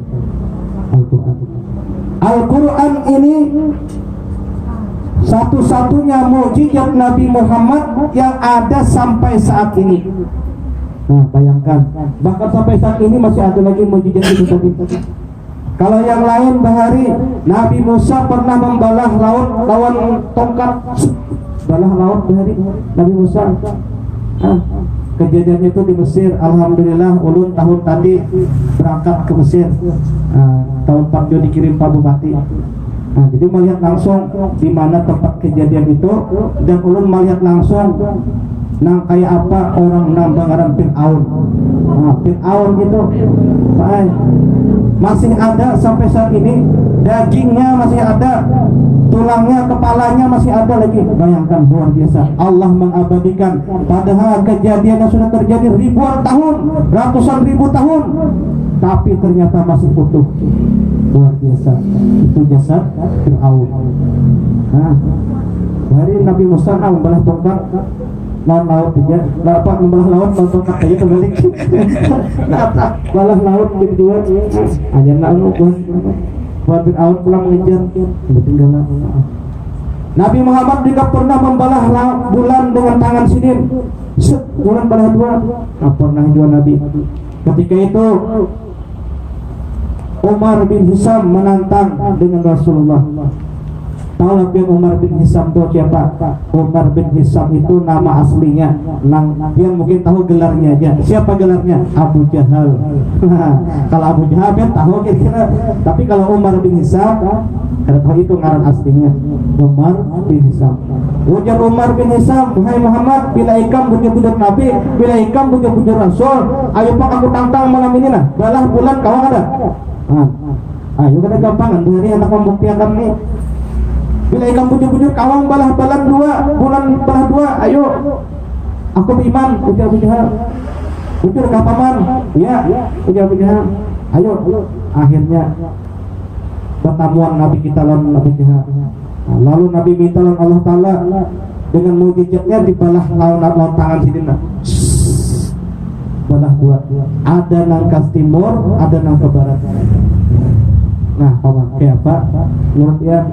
Al-Quran. Al-Quran ini satu-satunya mukjizat Nabi Muhammad yang ada sampai saat ini. Nah, bayangkan, bahkan sampai saat ini masih ada lagi mukjizat itu tadi. Kalau yang lain bahari, Nabi Musa pernah membalah laut lawan tongkat, balah laut bahari Nabi Musa. Kejadian itu di Mesir. Alhamdulillah ulun tahun tadi berangkat ke Mesir. Tahun 4 dikirim Pak Bupati. Nah, jadi melihat langsung di mana tempat kejadian itu, dan ulun melihat langsung nang kayak apa orang nambangaran Fir'aun. Fir'aun gitu, masih ada sampai saat ini, dagingnya masih ada, tulangnya, kepalanya masih ada lagi. Bayangkan, luar biasa. Allah mengabadikan, padahal kejadian yang sudah terjadi ribuan tahun, ratusan ribu tahun, tapi ternyata masih utuh. Luar biasa. Itu jasad Fir'aun. Nah, hari Nabi Musa membalah tongkat laut juga, dapat membalah laut tongkat aja terbalik. Balah laut kedua, aja lalu buat Fir'aun pulang mengejar, ketinggalan. Nabi Muhammad juga pernah membalah bulan dengan tangan sinin. Bulan balah 2. Pernah juga Nabi. Ketika itu Umar bin Hisam menantang dengan Rasulullah. Tahu lagi Umar bin Hisam itu siapa? Umar bin Hisam itu nama aslinya. Dia mungkin tahu gelarnya aja. Siapa gelarnya? Abu Jahal. Kalau Abu Jahal kan tahu kira-kira. Tapi kalau Umar bin Hisam, karena tahu itu ngaran aslinya. Umar bin Hisam. Ujar Umar bin Hisam, "Hai Muhammad, bila ikam bujur-bujur Nabi, bila ikam bujur-bujur Rasul, ayo pak aku tantang malam ini nah. Balah bulan kau ada." Ayo kada gampangan dari anak pembuktian kami. Bila ikan bujur-bujur kawang bulan balah 2, ayo. Aku beriman, ujar Abu Jahal. Bujur ke paman? Ya, ujar Abu Jahal. Ayo. Akhirnya pertemuan Nabi kita lawan Abu Jahal. Lalu Nabi minta lawan Allah Ta'ala dengan mukjizatnya dibalah lawan tangan sini. Balah 2. Ada nang ke timur, ada nang ke barat. Nah, paman, kayak apa? Menurut ya,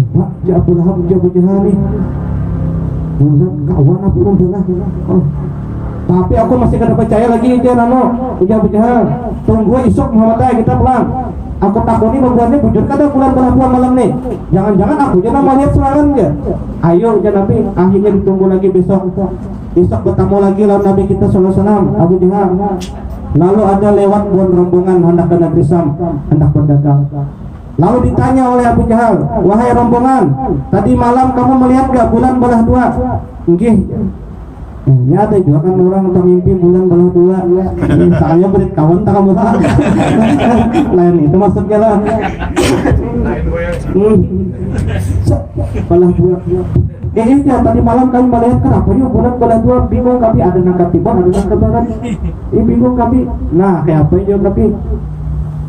Pak, Abu Lahab, Abu Jahal nih. Bulan kawan Abu Lahab. Tapi aku masih kada percaya lagi aja nano. Abu Jahal, tunggu esok Muhammad kita pulang. Aku takuni membuatnya bujur kada bulan malam nih. Jangan-jangan aku jangan mau lihat serangan aja. Ayo jangan Nabi. Akhirnya ditunggu lagi besok. Besok bertemu lagi lawan Nabi kita sallallahu alaihi wasallam, Abu Jahal. Lalu ada lewat buan rombongan hendak ke negeri Syam, hendak berdagang. Lalu ditanya oleh Abu Jahal, "Wahai rombongan, tadi malam kamu melihat gak bulan balah 2? Nggih. Ya ada juga kan orang mimpi bulan balah 2. Saya berit kawan tak kamu tak. Lain itu maksudnya lah. Balah 2. Ya tadi malam kami melihat kenapa yuk bulan balah 2, bingung kami, ada nang timur, ada nang ke barat. Bingung kami. Nah, kayak apa yuk kami?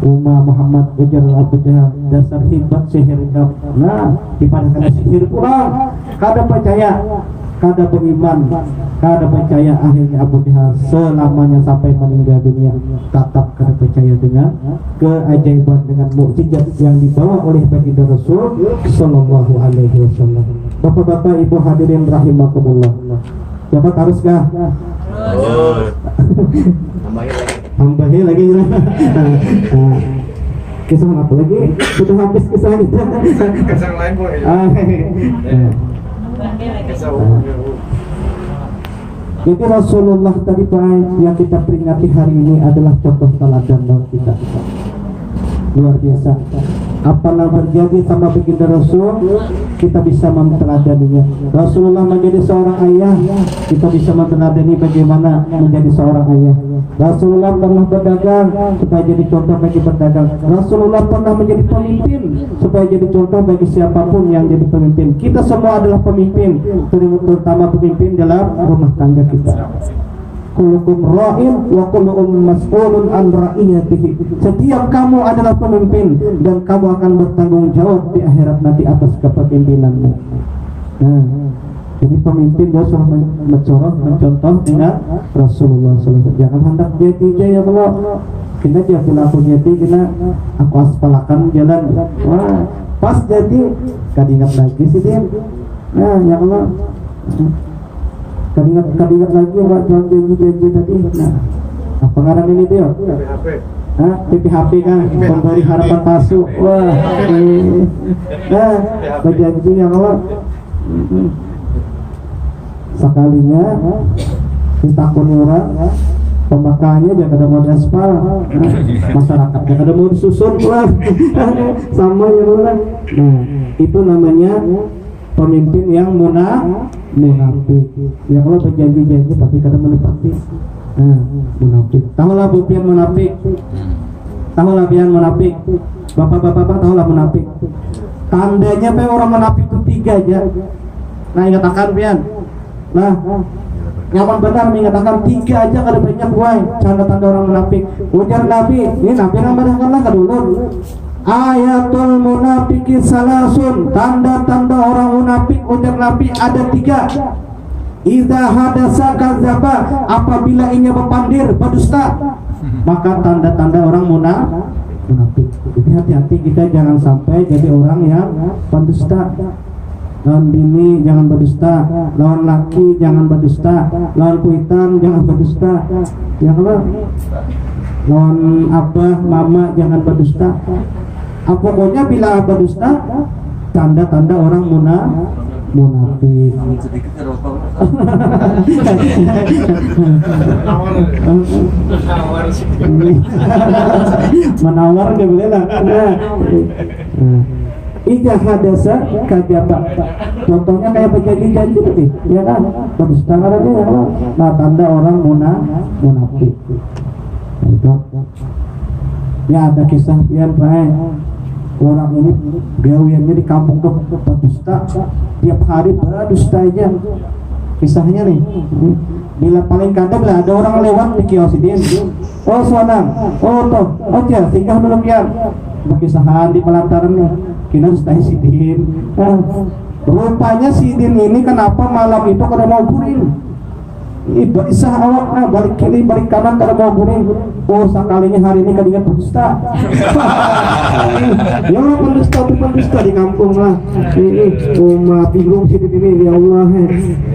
Umar Muhammad ujar Abu Jahal, dasar hebat sihir kau. Nah, daripada kena sihir pulang, kada percaya, kada beriman. Kada percaya akhirnya Abu Jahal selamanya sampai meninggal dunia tetap kada percaya dengan keajaiban, dengan mukjizat yang dibawa oleh baginda Rasul Sallallahu Alaihi Wasallam. Bapak-bapak, ibu hadirin rahimakumullah. Dapat haruskah? Tambahin lagi. Kisah apa lagi? Sudah habis kisah kita. Kisah lain boleh. Jadi Rasulullah tadi Pak yang kita peringati hari ini adalah contoh teladan bagi kita. Luar biasa. Apa yang terjadi sama baginda Rasul, kita bisa menteladaninya. Rasulullah menjadi seorang ayah, kita bisa meneladani bagaimana menjadi seorang ayah. Rasulullah pernah berdagang supaya jadi contoh bagi berdagang. Rasulullah pernah menjadi pemimpin supaya jadi contoh bagi siapapun yang jadi pemimpin. Kita semua adalah pemimpin, terutama pemimpin dalam rumah tangga kita. Kullukum ra'in wa kullukum mas'ulun an ra'iyatihi. Setiap kamu adalah pemimpin dan kamu akan bertanggung jawab di akhirat nanti atas kepemimpinanmu. Nah, jadi pemimpin dia suruh mencontoh dengan Rasulullah SAW. Jangan hendak jadi ya Allah. Kita dia bila aku jadi, kita aku aspalakan jalan. Wah, pas jadi kadingat lagi sih dia. Nah, ya Allah. Kadingat lagi buat janji tadi. Nah, apa ngaran ini dia? PPHP kan, pemberi harapan palsu. Wah, nah, berjanji yang Allah. Sekalinya ditakuni orang, pembakarannya jangan ada mau diaspal, masyarakat jangan ada mau disusun, wah, sama ya orang. Nah, itu namanya pemimpin yang munafik. Ya kalau berjanji-janji tapi kadang menepati. Nah, munafik. Tahulah bupian munafik. Tahulah biang munafik. Bapak-bapak tahulah munafik. Tandanya pe orang munafik itu 3 aja. Nah, ingatakan pian. Nah, nyaman benar mengatakan 3 aja kada banyak buai. Tanda-tanda orang munafik. Ujar Nabi, ini Nabi nambahkanlah ke dulu. Ayatul munafiki salasun, tanda-tanda orang munafik ujar Nabi ada 3. Idza hadasa kadzaba, apabila ia berpandir berdusta. Maka tanda-tanda orang munafik. Jadi hati-hati kita jangan sampai jadi orang yang pendusta. Lawan bini jangan berdusta, lawan laki jangan berdusta, lawan kuitan jangan berdusta. Ya Allah. Lawan abah, mama jangan berdusta. Pokoknya bila berdusta, tanda-tanda orang munafik. Menawar dia boleh lah. Ija hadasa kadzaba. Contohnya kayak berjanji-janji tadi, ya kan? Berdusta karena ya Allah. Nah, tanda orang munafik. Nah, itu. Ya ada kisah yang baik. Orang ini gawiannya di kampung tuh berdusta, tiap hari berdusta aja. Kisahnya nih, bila paling kadang lah ada orang lewat di kios ini, oh suanang, oh toh, oke, singgah dulu kian. Berkisahan di pelantaran nih, kita dusta sidin. Rupanya sidin ini kenapa malam itu kada mau guring? Isah awak balik kiri balik kanan kada mau guring. Oh sekalinya hari ini kadingat berdusta. Ya Allah pendusta di kampung lah. Ini umat bingung sini ini ya Allah.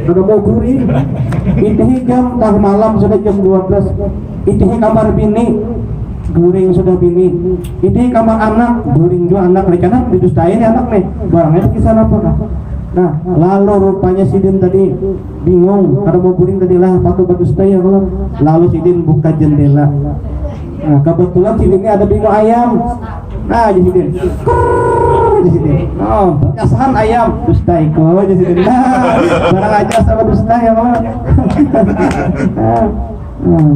Kada mau guring. Ini jam tengah malam sudah jam 12. Ini kamar bini. Guring sudah bini. Ini kamar anak. Guring juga anak. Karena didustain anak nih. Barangnya kisah apa kah? Nah, lalu rupanya Sidin tadi bingung, kada mau guring tadi lah, patut berdusta ya Allah. Lalu Sidin buka jendela. Nah, kebetulan Sidin ini ada bingung ayam. Nah, jadi Sidin. Jadi Sidin. Oh, kesahan ayam, dusta iko jadi Sidin. Nah, barang aja sama dusta ya Allah.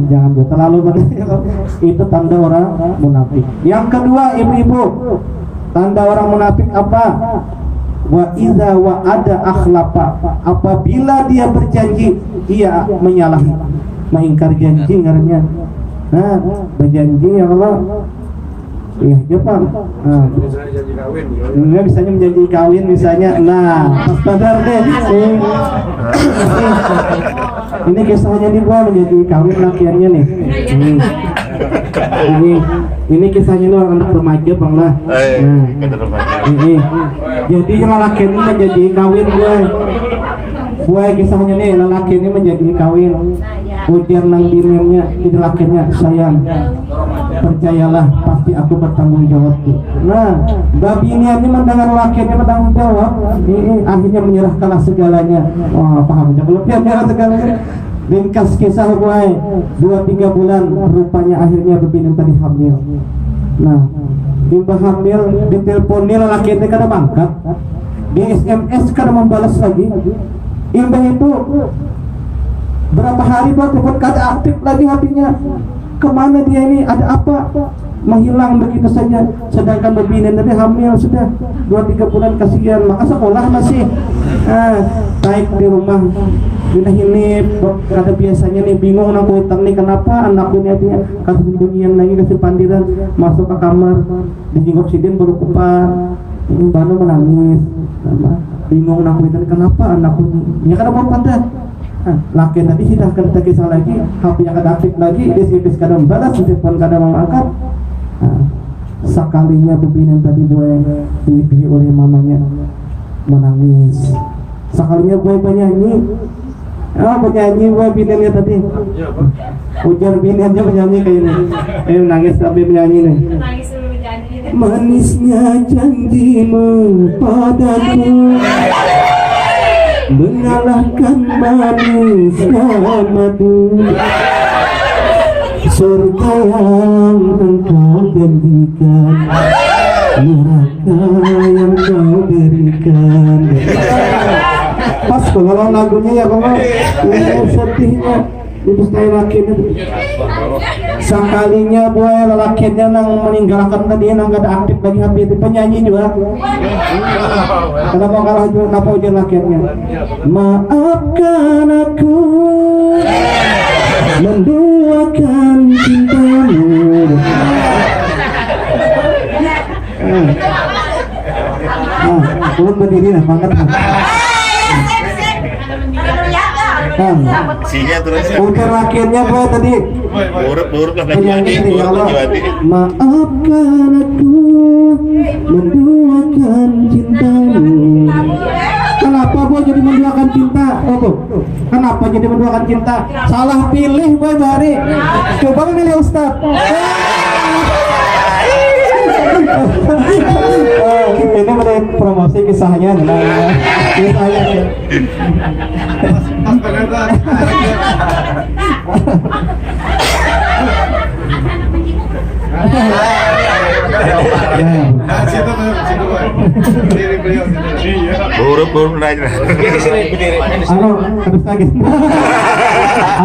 Jangan terlalu berdusta. Itu tanda orang munafik. Yang kedua, ibu-ibu, tanda orang munafik apa? Wa idza wa'ada akhlafa, apabila dia berjanji ia menyalahi, mengingkar janji ngarannya. Nah, berjanji ya Allah Iya, Jepang. Enggak bisanya menjanji kawin misalnya. Nah, pas badar deh. Ini kisahnya nih gua menjanji kawin lakiannya nih. Ini kisahnya nih orang anak remaja bang lah. Ini. Jadi lelaki ini menjanji kawin gue kisahnya nih lelaki ini menjanji kawin. Ujar nang dirinya di lakinya, sayang, percayalah pasti aku bertanggung jawab. Nah, babi ini mendengar lakinya bertanggung jawab, ini akhirnya menyerahkanlah segalanya. Wah, paham aja kalau dia menyerah segalanya. Ringkas kisah gue 2-3 bulan rupanya akhirnya berbini tadi hamil. Nah, tiba hamil diteleponin lelaki itu kada mangkat, di SMS kada membalas lagi. Imbah itu berapa hari buat telepon kada aktif lagi HP-nya. Kemana dia ini? Ada apa? Menghilang begitu saja. Sedangkan berbini tadi hamil sudah 2-3 bulan, kasihan. Maka sekolah masih baik di rumah. Pindah ini kata biasanya nih bingung nak utang nih kenapa anakku ini artinya kasih sembunyian lagi kasih pandiran masuk ke kamar dijenguk sidin baru kupar baru menangis bingung nak utang kenapa anakku ini ya karena mau pada laki tadi sudah kena kisah lagi HP-nya kada aktif lagi SMS kada membalas telepon kada mengangkat sekalinya bebinan tadi gue dipilih oleh mamanya menangis sekalinya gue penyanyi penyanyi gue binannya tadi ujar binannya penyanyi kayak ini nangis sampai penyanyi nih manisnya janjimu padaku mengalahkan manisnya madu surga yang engkau janjikan neraka yang kau berikan. Pas kalau lagunya ya kalau sedihnya itu sekali lakinya sekalinya boy lelakinya nang meninggalkan tadi nang gak ada aktif lagi HP itu penyanyi juga kenapa kalah juga kenapa ujian lakinya maafkan aku menduakan cintamu turun berdiri lah banget udah rakyatnya apa tadi? Buruk lah penyanyi. Maafkan aku menduakan cintamu. Kenapa boy jadi menduakan cinta? Kenapa jadi menduakan cinta? Salah pilih boy Bari. Coba milih Ustaz. Ini ada promosi kisahnya, kisahnya. Buruk aja. Habis lagi.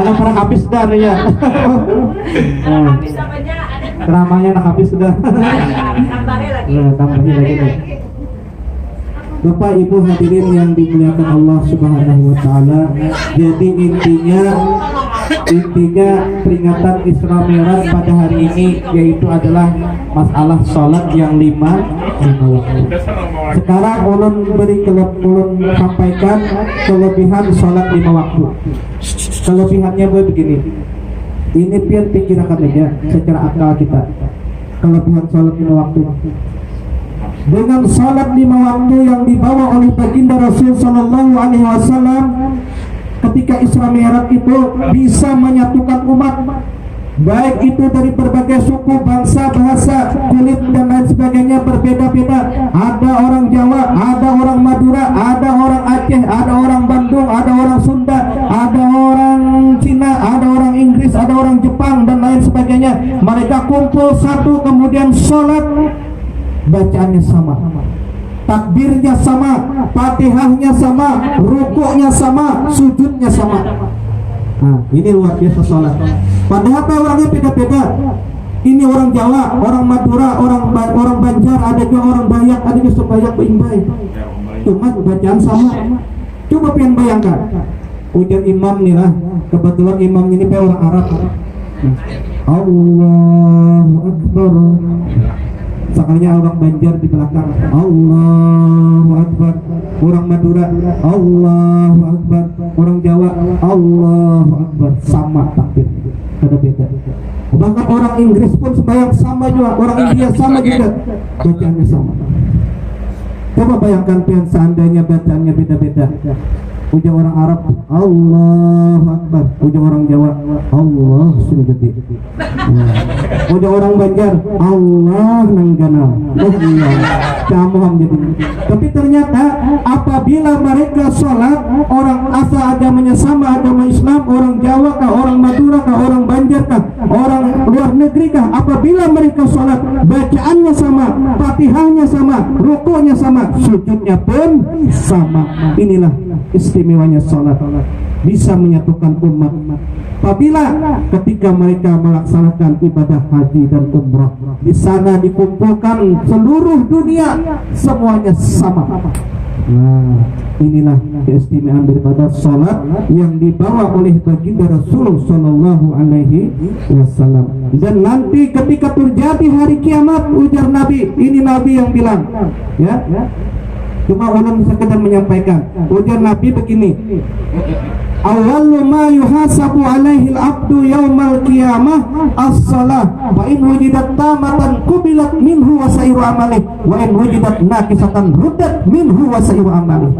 Pernah habis dah ya. Ramanya nak habis sudah. Tambahnya lagi nih. Bapak Ibu hadirin yang dimuliakan Allah Subhanahu wa taala. Jadi intinya peringatan Isra Mi'raj pada hari ini yaitu adalah masalah sholat yang 5 waktu. Sekarang ulun sampaikan kelebihan sholat 5 waktu. Kelebihannya begini. Ini biar pikirkan aja secara akal kita. Kelebihan sholat 5 waktu. Dengan sholat 5 waktu yang dibawa oleh baginda Rasul Sallallahu Alaihi Wasallam ketika Isra Mi'raj itu bisa menyatukan umat, baik itu dari berbagai suku, bangsa, bahasa, kulit dan lain sebagainya berbeda-beda. Ada orang Jawa, ada orang Madura, ada orang Aceh, ada orang Bandung, ada orang Sunda, ada orang Cina, ada orang Inggris, ada orang Jepang dan lain sebagainya. Mereka kumpul satu, kemudian sholat, bacaannya sama, takbirnya sama, fatihahnya sama, rukuknya sama, sujudnya sama. Nah, ini luar biasa sholat. Padahal orangnya beda-beda. Ini orang Jawa, orang Madura, orang Banjar, ada juga orang Bayak, ada juga Bayak Imbai. Cuma bacaan sama. Coba pengen bayangkan. Ujian imam nih lah. Kebetulan imam ini orang Arab. Allahu Akbar. Sekalinya orang Banjar di belakang Allahu Akbar, orang Madura Allahu Akbar, orang Jawa Allahu Akbar, sama takbir, ada beda. Bahkan orang Inggris pun sembahyang sama juga, orang India sama juga, bacaannya sama. Coba bayangkan pian seandainya bacaannya beda-beda. Ujung orang Arab Allahu Akbar, ujung orang Jawa Allah sudah gede. Ujung orang Banjar Allah nanggana. Oh iya, camoham jadi. Tapi ternyata apabila mereka sholat, orang asal agamanya sama, agama Islam, orang Jawa kah, orang Madura kah, orang Banjar kah, orang luar negeri kah, apabila mereka sholat, bacaannya sama, Fatihahnya sama, rukunya sama, sujudnya pun sama. Inilah istimewanya sholat, bisa menyatukan umat. Apabila ketika mereka melaksanakan ibadah haji dan umrah, di sana dikumpulkan seluruh dunia, semuanya sama. Nah, inilah keistimewaan daripada sholat yang dibawa oleh baginda Rasul Sallallahu Alaihi Wasallam. Dan nanti ketika terjadi hari kiamat, ujar Nabi, ini Nabi yang bilang, ya. Cuma ulun sekedar menyampaikan. Ujar Nabi begini, awwalu ma yuhasabu alaihi al-abdu yaumal qiyamah as-salah, wa in wujidat tamatan qubilat minhu wa sa'iru amalih, wa in wujidat naqisatan ruddat minhu wa sa'iru amalih.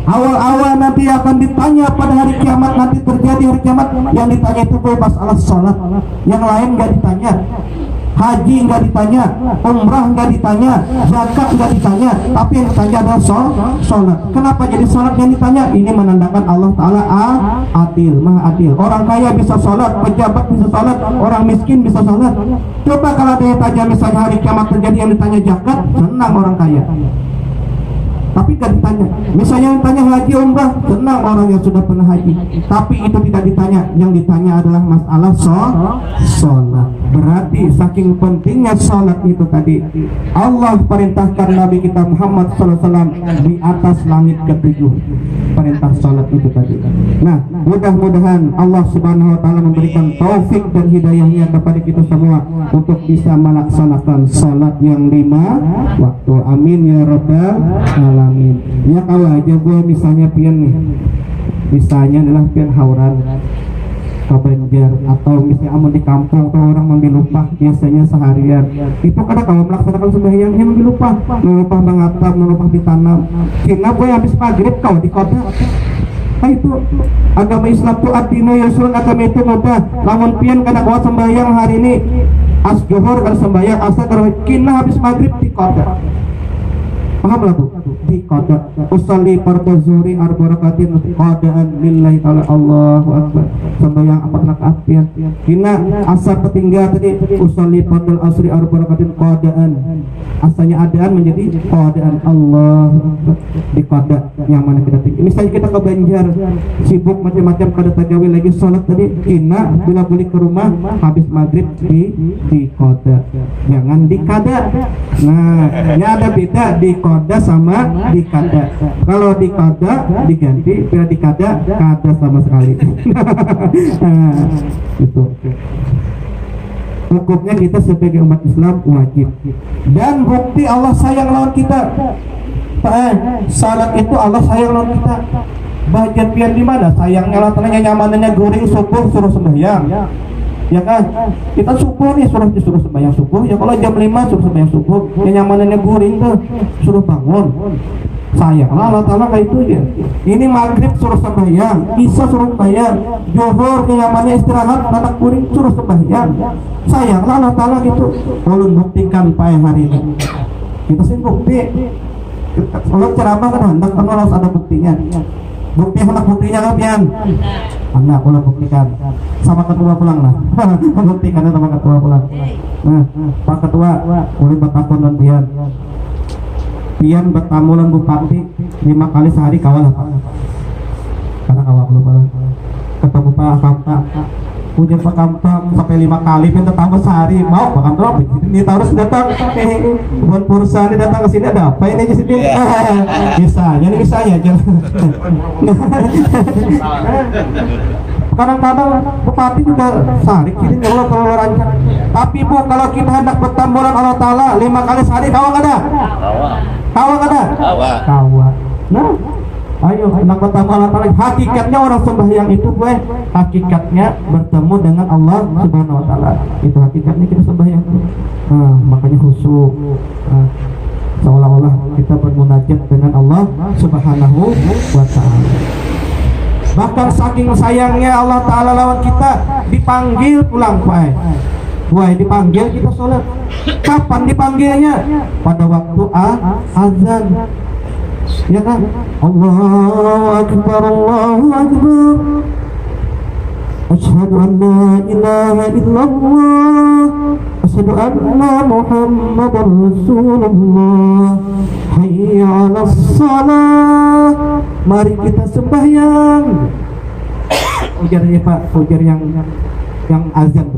Awal-awal nanti akan ditanya pada hari kiamat, nanti terjadi hari kiamat, yang ditanya itu bebas alas salat, yang lain enggak ditanya. Haji enggak ditanya, umrah enggak ditanya, zakat enggak ditanya, tapi yang ditanya adalah sholat. Kenapa jadi sholat yang ditanya? Ini menandakan Allah Ta'ala adil, maha adil. Orang kaya bisa sholat, pejabat bisa sholat, orang miskin bisa sholat. Coba kalau ada yang tanya misalnya hari kiamat terjadi yang ditanya zakat, senang orang kaya. Tapi gak ditanya. Misalnya yang tanya haji umrah, senang orang yang sudah pernah haji. Tapi itu tidak ditanya. Yang ditanya adalah masalah sholat. Berarti saking pentingnya sholat itu tadi, Allah perintahkan Nabi kita Muhammad SAW di atas langit ketujuh. Perintah sholat itu tadi. Nah, mudah-mudahan Allah Subhanahu Wa Taala memberikan taufik dan hidayahnya kepada kita semua untuk bisa melaksanakan sholat yang 5 waktu. Amin ya Rabbal Alamin. Ya kalau aja gue misalnya pian nih, misalnya adalah pian hauran ke Banjar, atau misalnya amun di kampung tuh orang mengambil upah biasanya seharian. Itu kadang kalau melaksanakan sembahyang yang mengambil upah, upah mengatap, upah ditanam. Kena gue habis maghrib kau di kota. Nah itu agama Islam tuh adino ya surun agama itu mudah. Lamun pian kadang kau sembahyang hari ini as johor kada sembahyang, asal kada kena habis maghrib di kota. Paham lah bu? Di qada usolli fardhu zuhri arba rakaatin qadaan lillahi ta'ala Allahu akbar, sembahyang 4 rakaat pian. Kina asar tertinggal tadi usolli fardhu asri arba rakaatin qadaan, asalnya adaan menjadi qadaan Allahu akbar di qada yang mana kita tinggi. Misalnya kita ke Banjar sibuk macam-macam kada tagawi lagi sholat tadi, kina bila balik ke rumah habis maghrib di qada, jangan di kada. Nah, ini ada beda di qada sama di kada. Kalau di kada diganti, bila di kada sama sekali. Nah, itu hukumnya kita sebagai umat Islam wajib. Dan bukti Allah sayang lawan kita. Salat itu Allah sayang lawan kita. Bagian pian di mana? Sayangnya lah tenangnya nyamanannya goreng subuh suruh sembahyang. Ya kan, kita subuh nih suruh sembahyang subuh. Ya kalau jam 5 suruh sembahyang subuh, yang nyamanannya guring tuh suruh bangun. Sayang Allah Ta'ala kayak itu ya. Ini maghrib suruh sembahyang, isya suruh sembahyang, johor kenyamanannya istirahat, anak guring suruh sembahyang. Sayang Allah Ta'ala gitu. Ulun buktikan pai hari ini. Kita sih bukti. Kalau ceramah kan hendak kan harus ada buktinya. Bukti anak buktinya kan pian? Anak ulah buktikan. Sama ketua pulang lah. Buktikan sama ketua pulang. Nah, Pak Ketua, boleh bertakon dan pian bertamu lan bupati 5 kali sehari kawal lah Pak. Karena kawal belum ketemu Pak Kamta. Punya Pak Kamta sampai 5 kali pian tetangga sehari mau Pak Kamta ini harus datang. Buat perusahaan ini datang ke sini ada apa ini di sini? Misalnya aja. kadang-kadang bupati juga sarik sini kalau rancang. Tapi Bu, kalau kita hendak bertamburan Allah Ta'ala 5 kali sehari, kawa kada? Kawa kada? Kawa. Nah, ayo hendak bertamburan Allah Ta'ala. Hakikatnya orang sembahyang itu hakikatnya bertemu dengan Allah Subhanahu Wa Ta'ala. Itu hakikatnya kita sembahyang. Nah, makanya khusyuk. Seolah-olah kita bermunajat dengan Allah Subhanahu Wa Ta'ala. Bahkan saking sayangnya Allah Ta'ala lawan kita, dipanggil pulang dipanggil kita sholat. Kapan dipanggilnya? Pada waktu azan, ya kan? Allahu Akbar, Allahu Akbar, asyhadu an la ilaha illallah, asyhadu anna Muhammadar Rasulullah, hayya 'alas shalah. Mari kita sembahyang. Ujarnya Pak, ujar yang azan.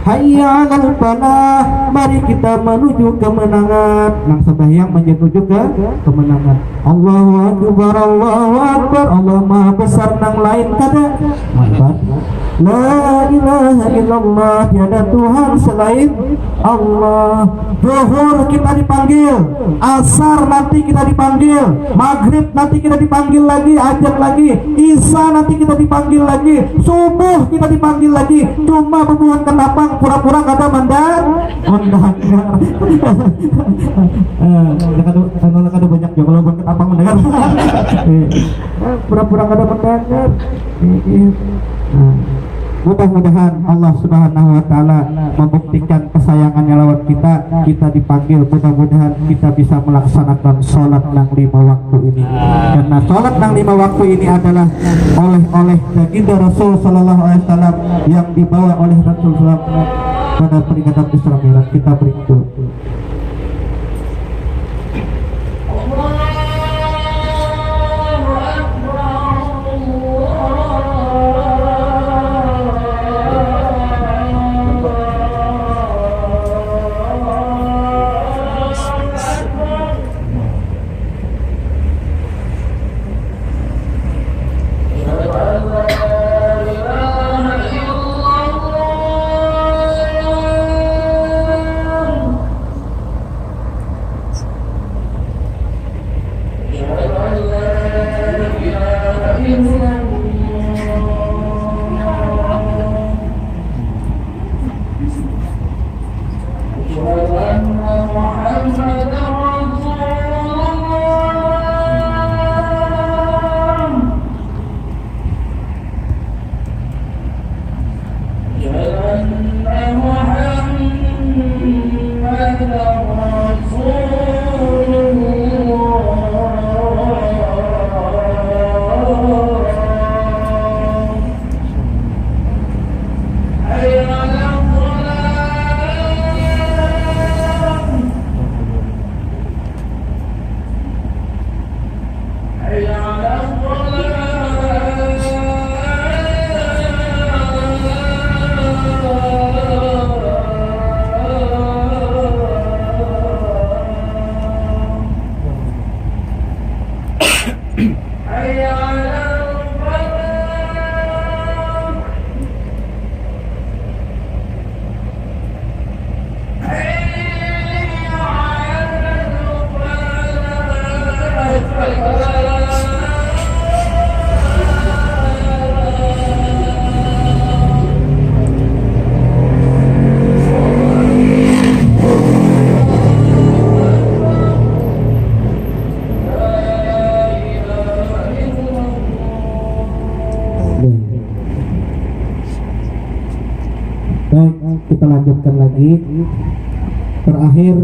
Hayya 'alal falah, mari kita menuju kemenangan. Nang sembahyang menuju ke kemenangan. Allahu Akbar, Allahu Akbar, Allah Maha Besar, nang lain kada. La ilaha illallah, tiada Tuhan selain Allah. Zuhur kita dipanggil, asar nanti kita dipanggil, maghrib nanti kita dipanggil lagi, ajak lagi, isya nanti kita dipanggil lagi, subuh kita dipanggil lagi. Cuma bebuhan kenapa pura-pura kata mendak. Kada banyak juga kalau bukan apa mendengar. Pura-pura kada mendengar. Mudah-mudahan Allah Subhanahu Wa Ta'ala membuktikan kesayangannya lewat kita dipanggil. Mudah-mudahan kita bisa melaksanakan sholat nang 5 waktu ini, karena sholat nang 5 waktu ini adalah oleh baginda Rasul Sallallahu Alaihi Wasallam yang dibawa oleh Rasul Sallallahu pada peringatan Isra Mi'raj. Kita berikut. Baik, kita lanjutkan lagi. Terakhir,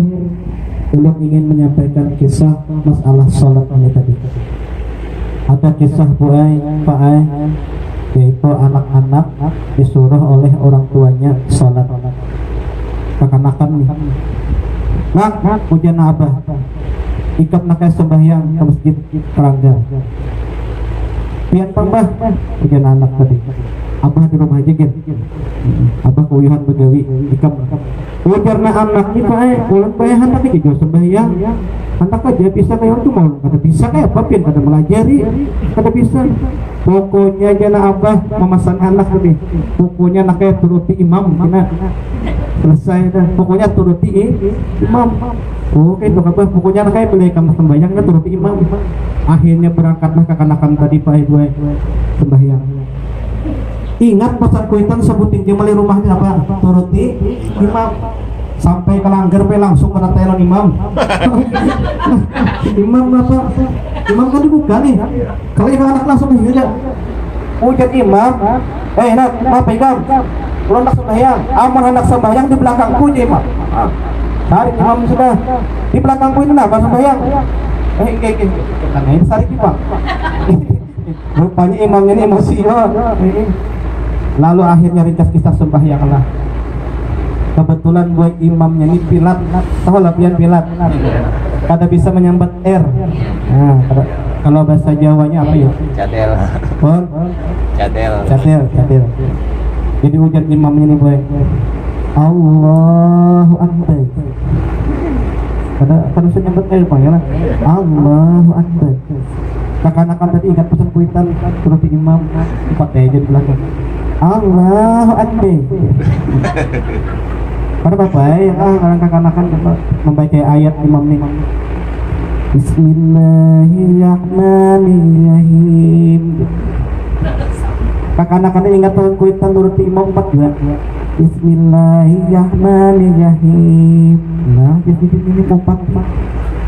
belum ingin menyampaikan kisah masalah sholat ini tadi, atau kisah Pak Ai, yaitu anak-anak disuruh oleh orang tuanya sholat. Kekanakan nih, nak ujian apa? Ikut nakai sembahyang ke masjid Kerangga. Pian pambah ujian anak tadi. abah di rumah aja kan abah kuyuhan begawi ikam karena anak ni pak ulang bayar anak ni juga sembahyang anak aja bisa kayak itu mau kata bisa kayak apa pun kata melajari kata bisa pokoknya aja na abah memasang anak tadi pokoknya anak kayak turuti imam kena selesai dah pokoknya turuti imam oke itu abah pokoknya anak kayak beli kamar sembahyang na turuti imam akhirnya berangkatlah kekanakan tadi pak ibu sembahyang. Ingat pesan kuitan sebutin jemali rumahnya apa turuti imam sampai ke langgar pe langsung kena telon imam. Imam apa imam kan dibuka nih kalau imam anak langsung aja ujian imam nak maaf pegang belum nak sembahyang amar anak sembahyang di belakangku aja imam tarik imam sudah di belakangku itu nak sembahyang karena ini tarik imam. Rupanya imamnya ini emosi lalu akhirnya ringkas kisah sembahyang lah. Kebetulan buat imamnya ini pilat, tahu lah pilat, kada bisa menyambat R. Nah, kalau bahasa Jawanya apa ya? Cadel. Cadel. Jadi ujar imamnya ini buat Allahu Akbar. Kada bisa nyambat R pak ya? Allahu Akbar. Kakak-kakak tadi ingat pesan kuitan turut imam 4 aja di belakang. Allahu Akbar. Pada bapak yang orang kakak-kakak membaca ayat imam nih. Bismillahirrahmanirrahim. Kakak-kakak ingat pesan kuitan turut imam 4 juga. Bismillahirrahmanirrahim. Nah, jadi ini 4.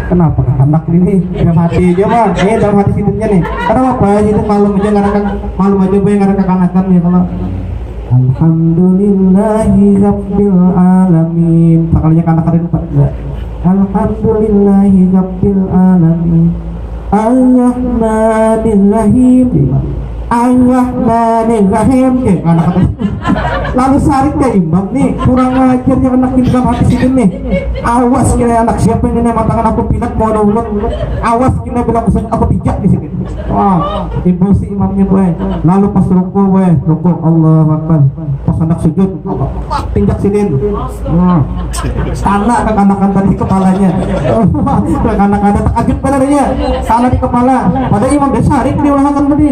Kenapa anak ini dalam hati aja bang? Dalam hati situnya nih. Karena apa? Itu malum aja gue ngarang kekanakan ya kalau. Alhamdulillahi Rabbil Alamin. Sekalinya kanak-kanak Pak. Alhamdulillahi Rabbil Alamin. Ar-Rahmanir-Rahim. Ar-Rahmanir-Rahim. Kanak-kanak. Lalu sarik ya imam nih kurang ajarnya anak di dalam hati situ nih. Awas kira anak siapa ini matakan aku pilat mau ada ulat. Awas kira bilang aku pijak di sini. Wah, emosi imamnya gue. Lalu pas ruku gue, ruku Allahu Akbar. Pas anak sujud, tinjak sidin. Tanah kekanakan tadi kepalanya. Kekanakan takjub benernya. Tanah di kepala. Pada imam desarik di ulangan tadi.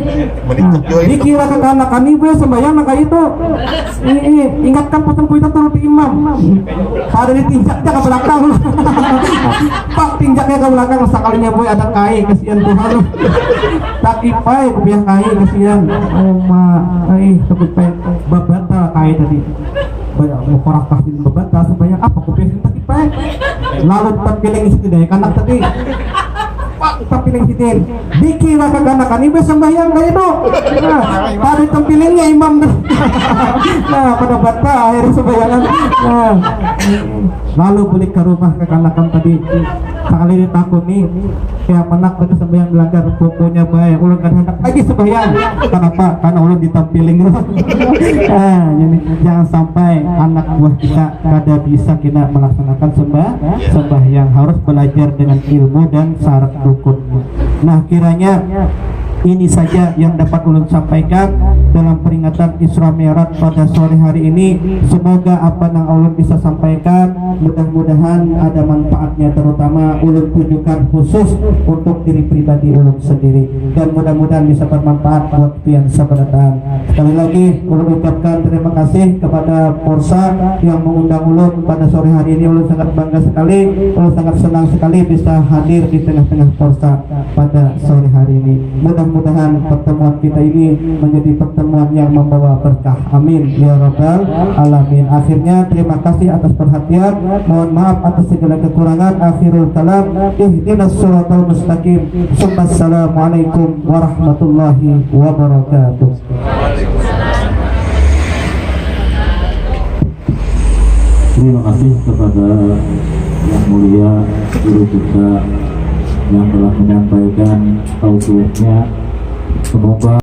Dikira kekanakan ibu sembahyang kayak itu. Ingatkan pesan kuitan turut imam. Pada ditinjaknya ke belakang. Pak tinjaknya ke belakang sekalinya boy ada kai kasihan Tuhan. Tak ipai kebiang kai kasihan. Oh ma, takut pai babata kai tadi. Banyak mau korak kasih babata sebanyak apa kebiang tak ipai. Lalu tak pilih isi deh kanak tadi. Pak pilih sitin. Dikira kekanakan ibu sembahyang kayak itu. Nah, pada tempilingnya imam. Nah, pada bata akhirnya sembayangan. Nah, lalu balik ke rumah kekanakan tadi. Sekali ditakut nih, kayak anak pada sembahyang melanggar pokoknya baik. Ulang kan hendak lagi sembahyang. Kenapa? Karena ulang ditampiling. Nah, jadi jangan sampai anak buah kita kada bisa kita melaksanakan sembahyang. Harus belajar dengan ilmu dan syarat rukunnya. Nah, kiranya ini saja yang dapat ulun sampaikan dalam peringatan Isra Mi'raj pada sore hari ini. Semoga apa yang ulun bisa sampaikan mudah-mudahan ada manfaatnya, terutama ulun tujukan khusus untuk diri pribadi ulun sendiri, dan mudah-mudahan bisa bermanfaat buat yang sebenarnya. Sekali lagi ulun ucapkan terima kasih kepada Porsa yang mengundang ulun pada sore hari ini. Ulun sangat bangga sekali, ulun sangat senang sekali bisa hadir di tengah-tengah Porsa pada sore hari ini. Mudah-mudahan pertemuan kita ini menjadi pertemuan yang membawa berkah. Amin ya rabbal alamin. Akhirnya terima kasih atas perhatian. Mohon maaf atas segala kekurangan. Akhirul kalam, ihdinas shiratal mustaqim. Assalamualaikum warahmatullahi wabarakatuh. Terima kasih kepada yang mulia guru kita yang telah menyampaikan tausiahnya. Semoga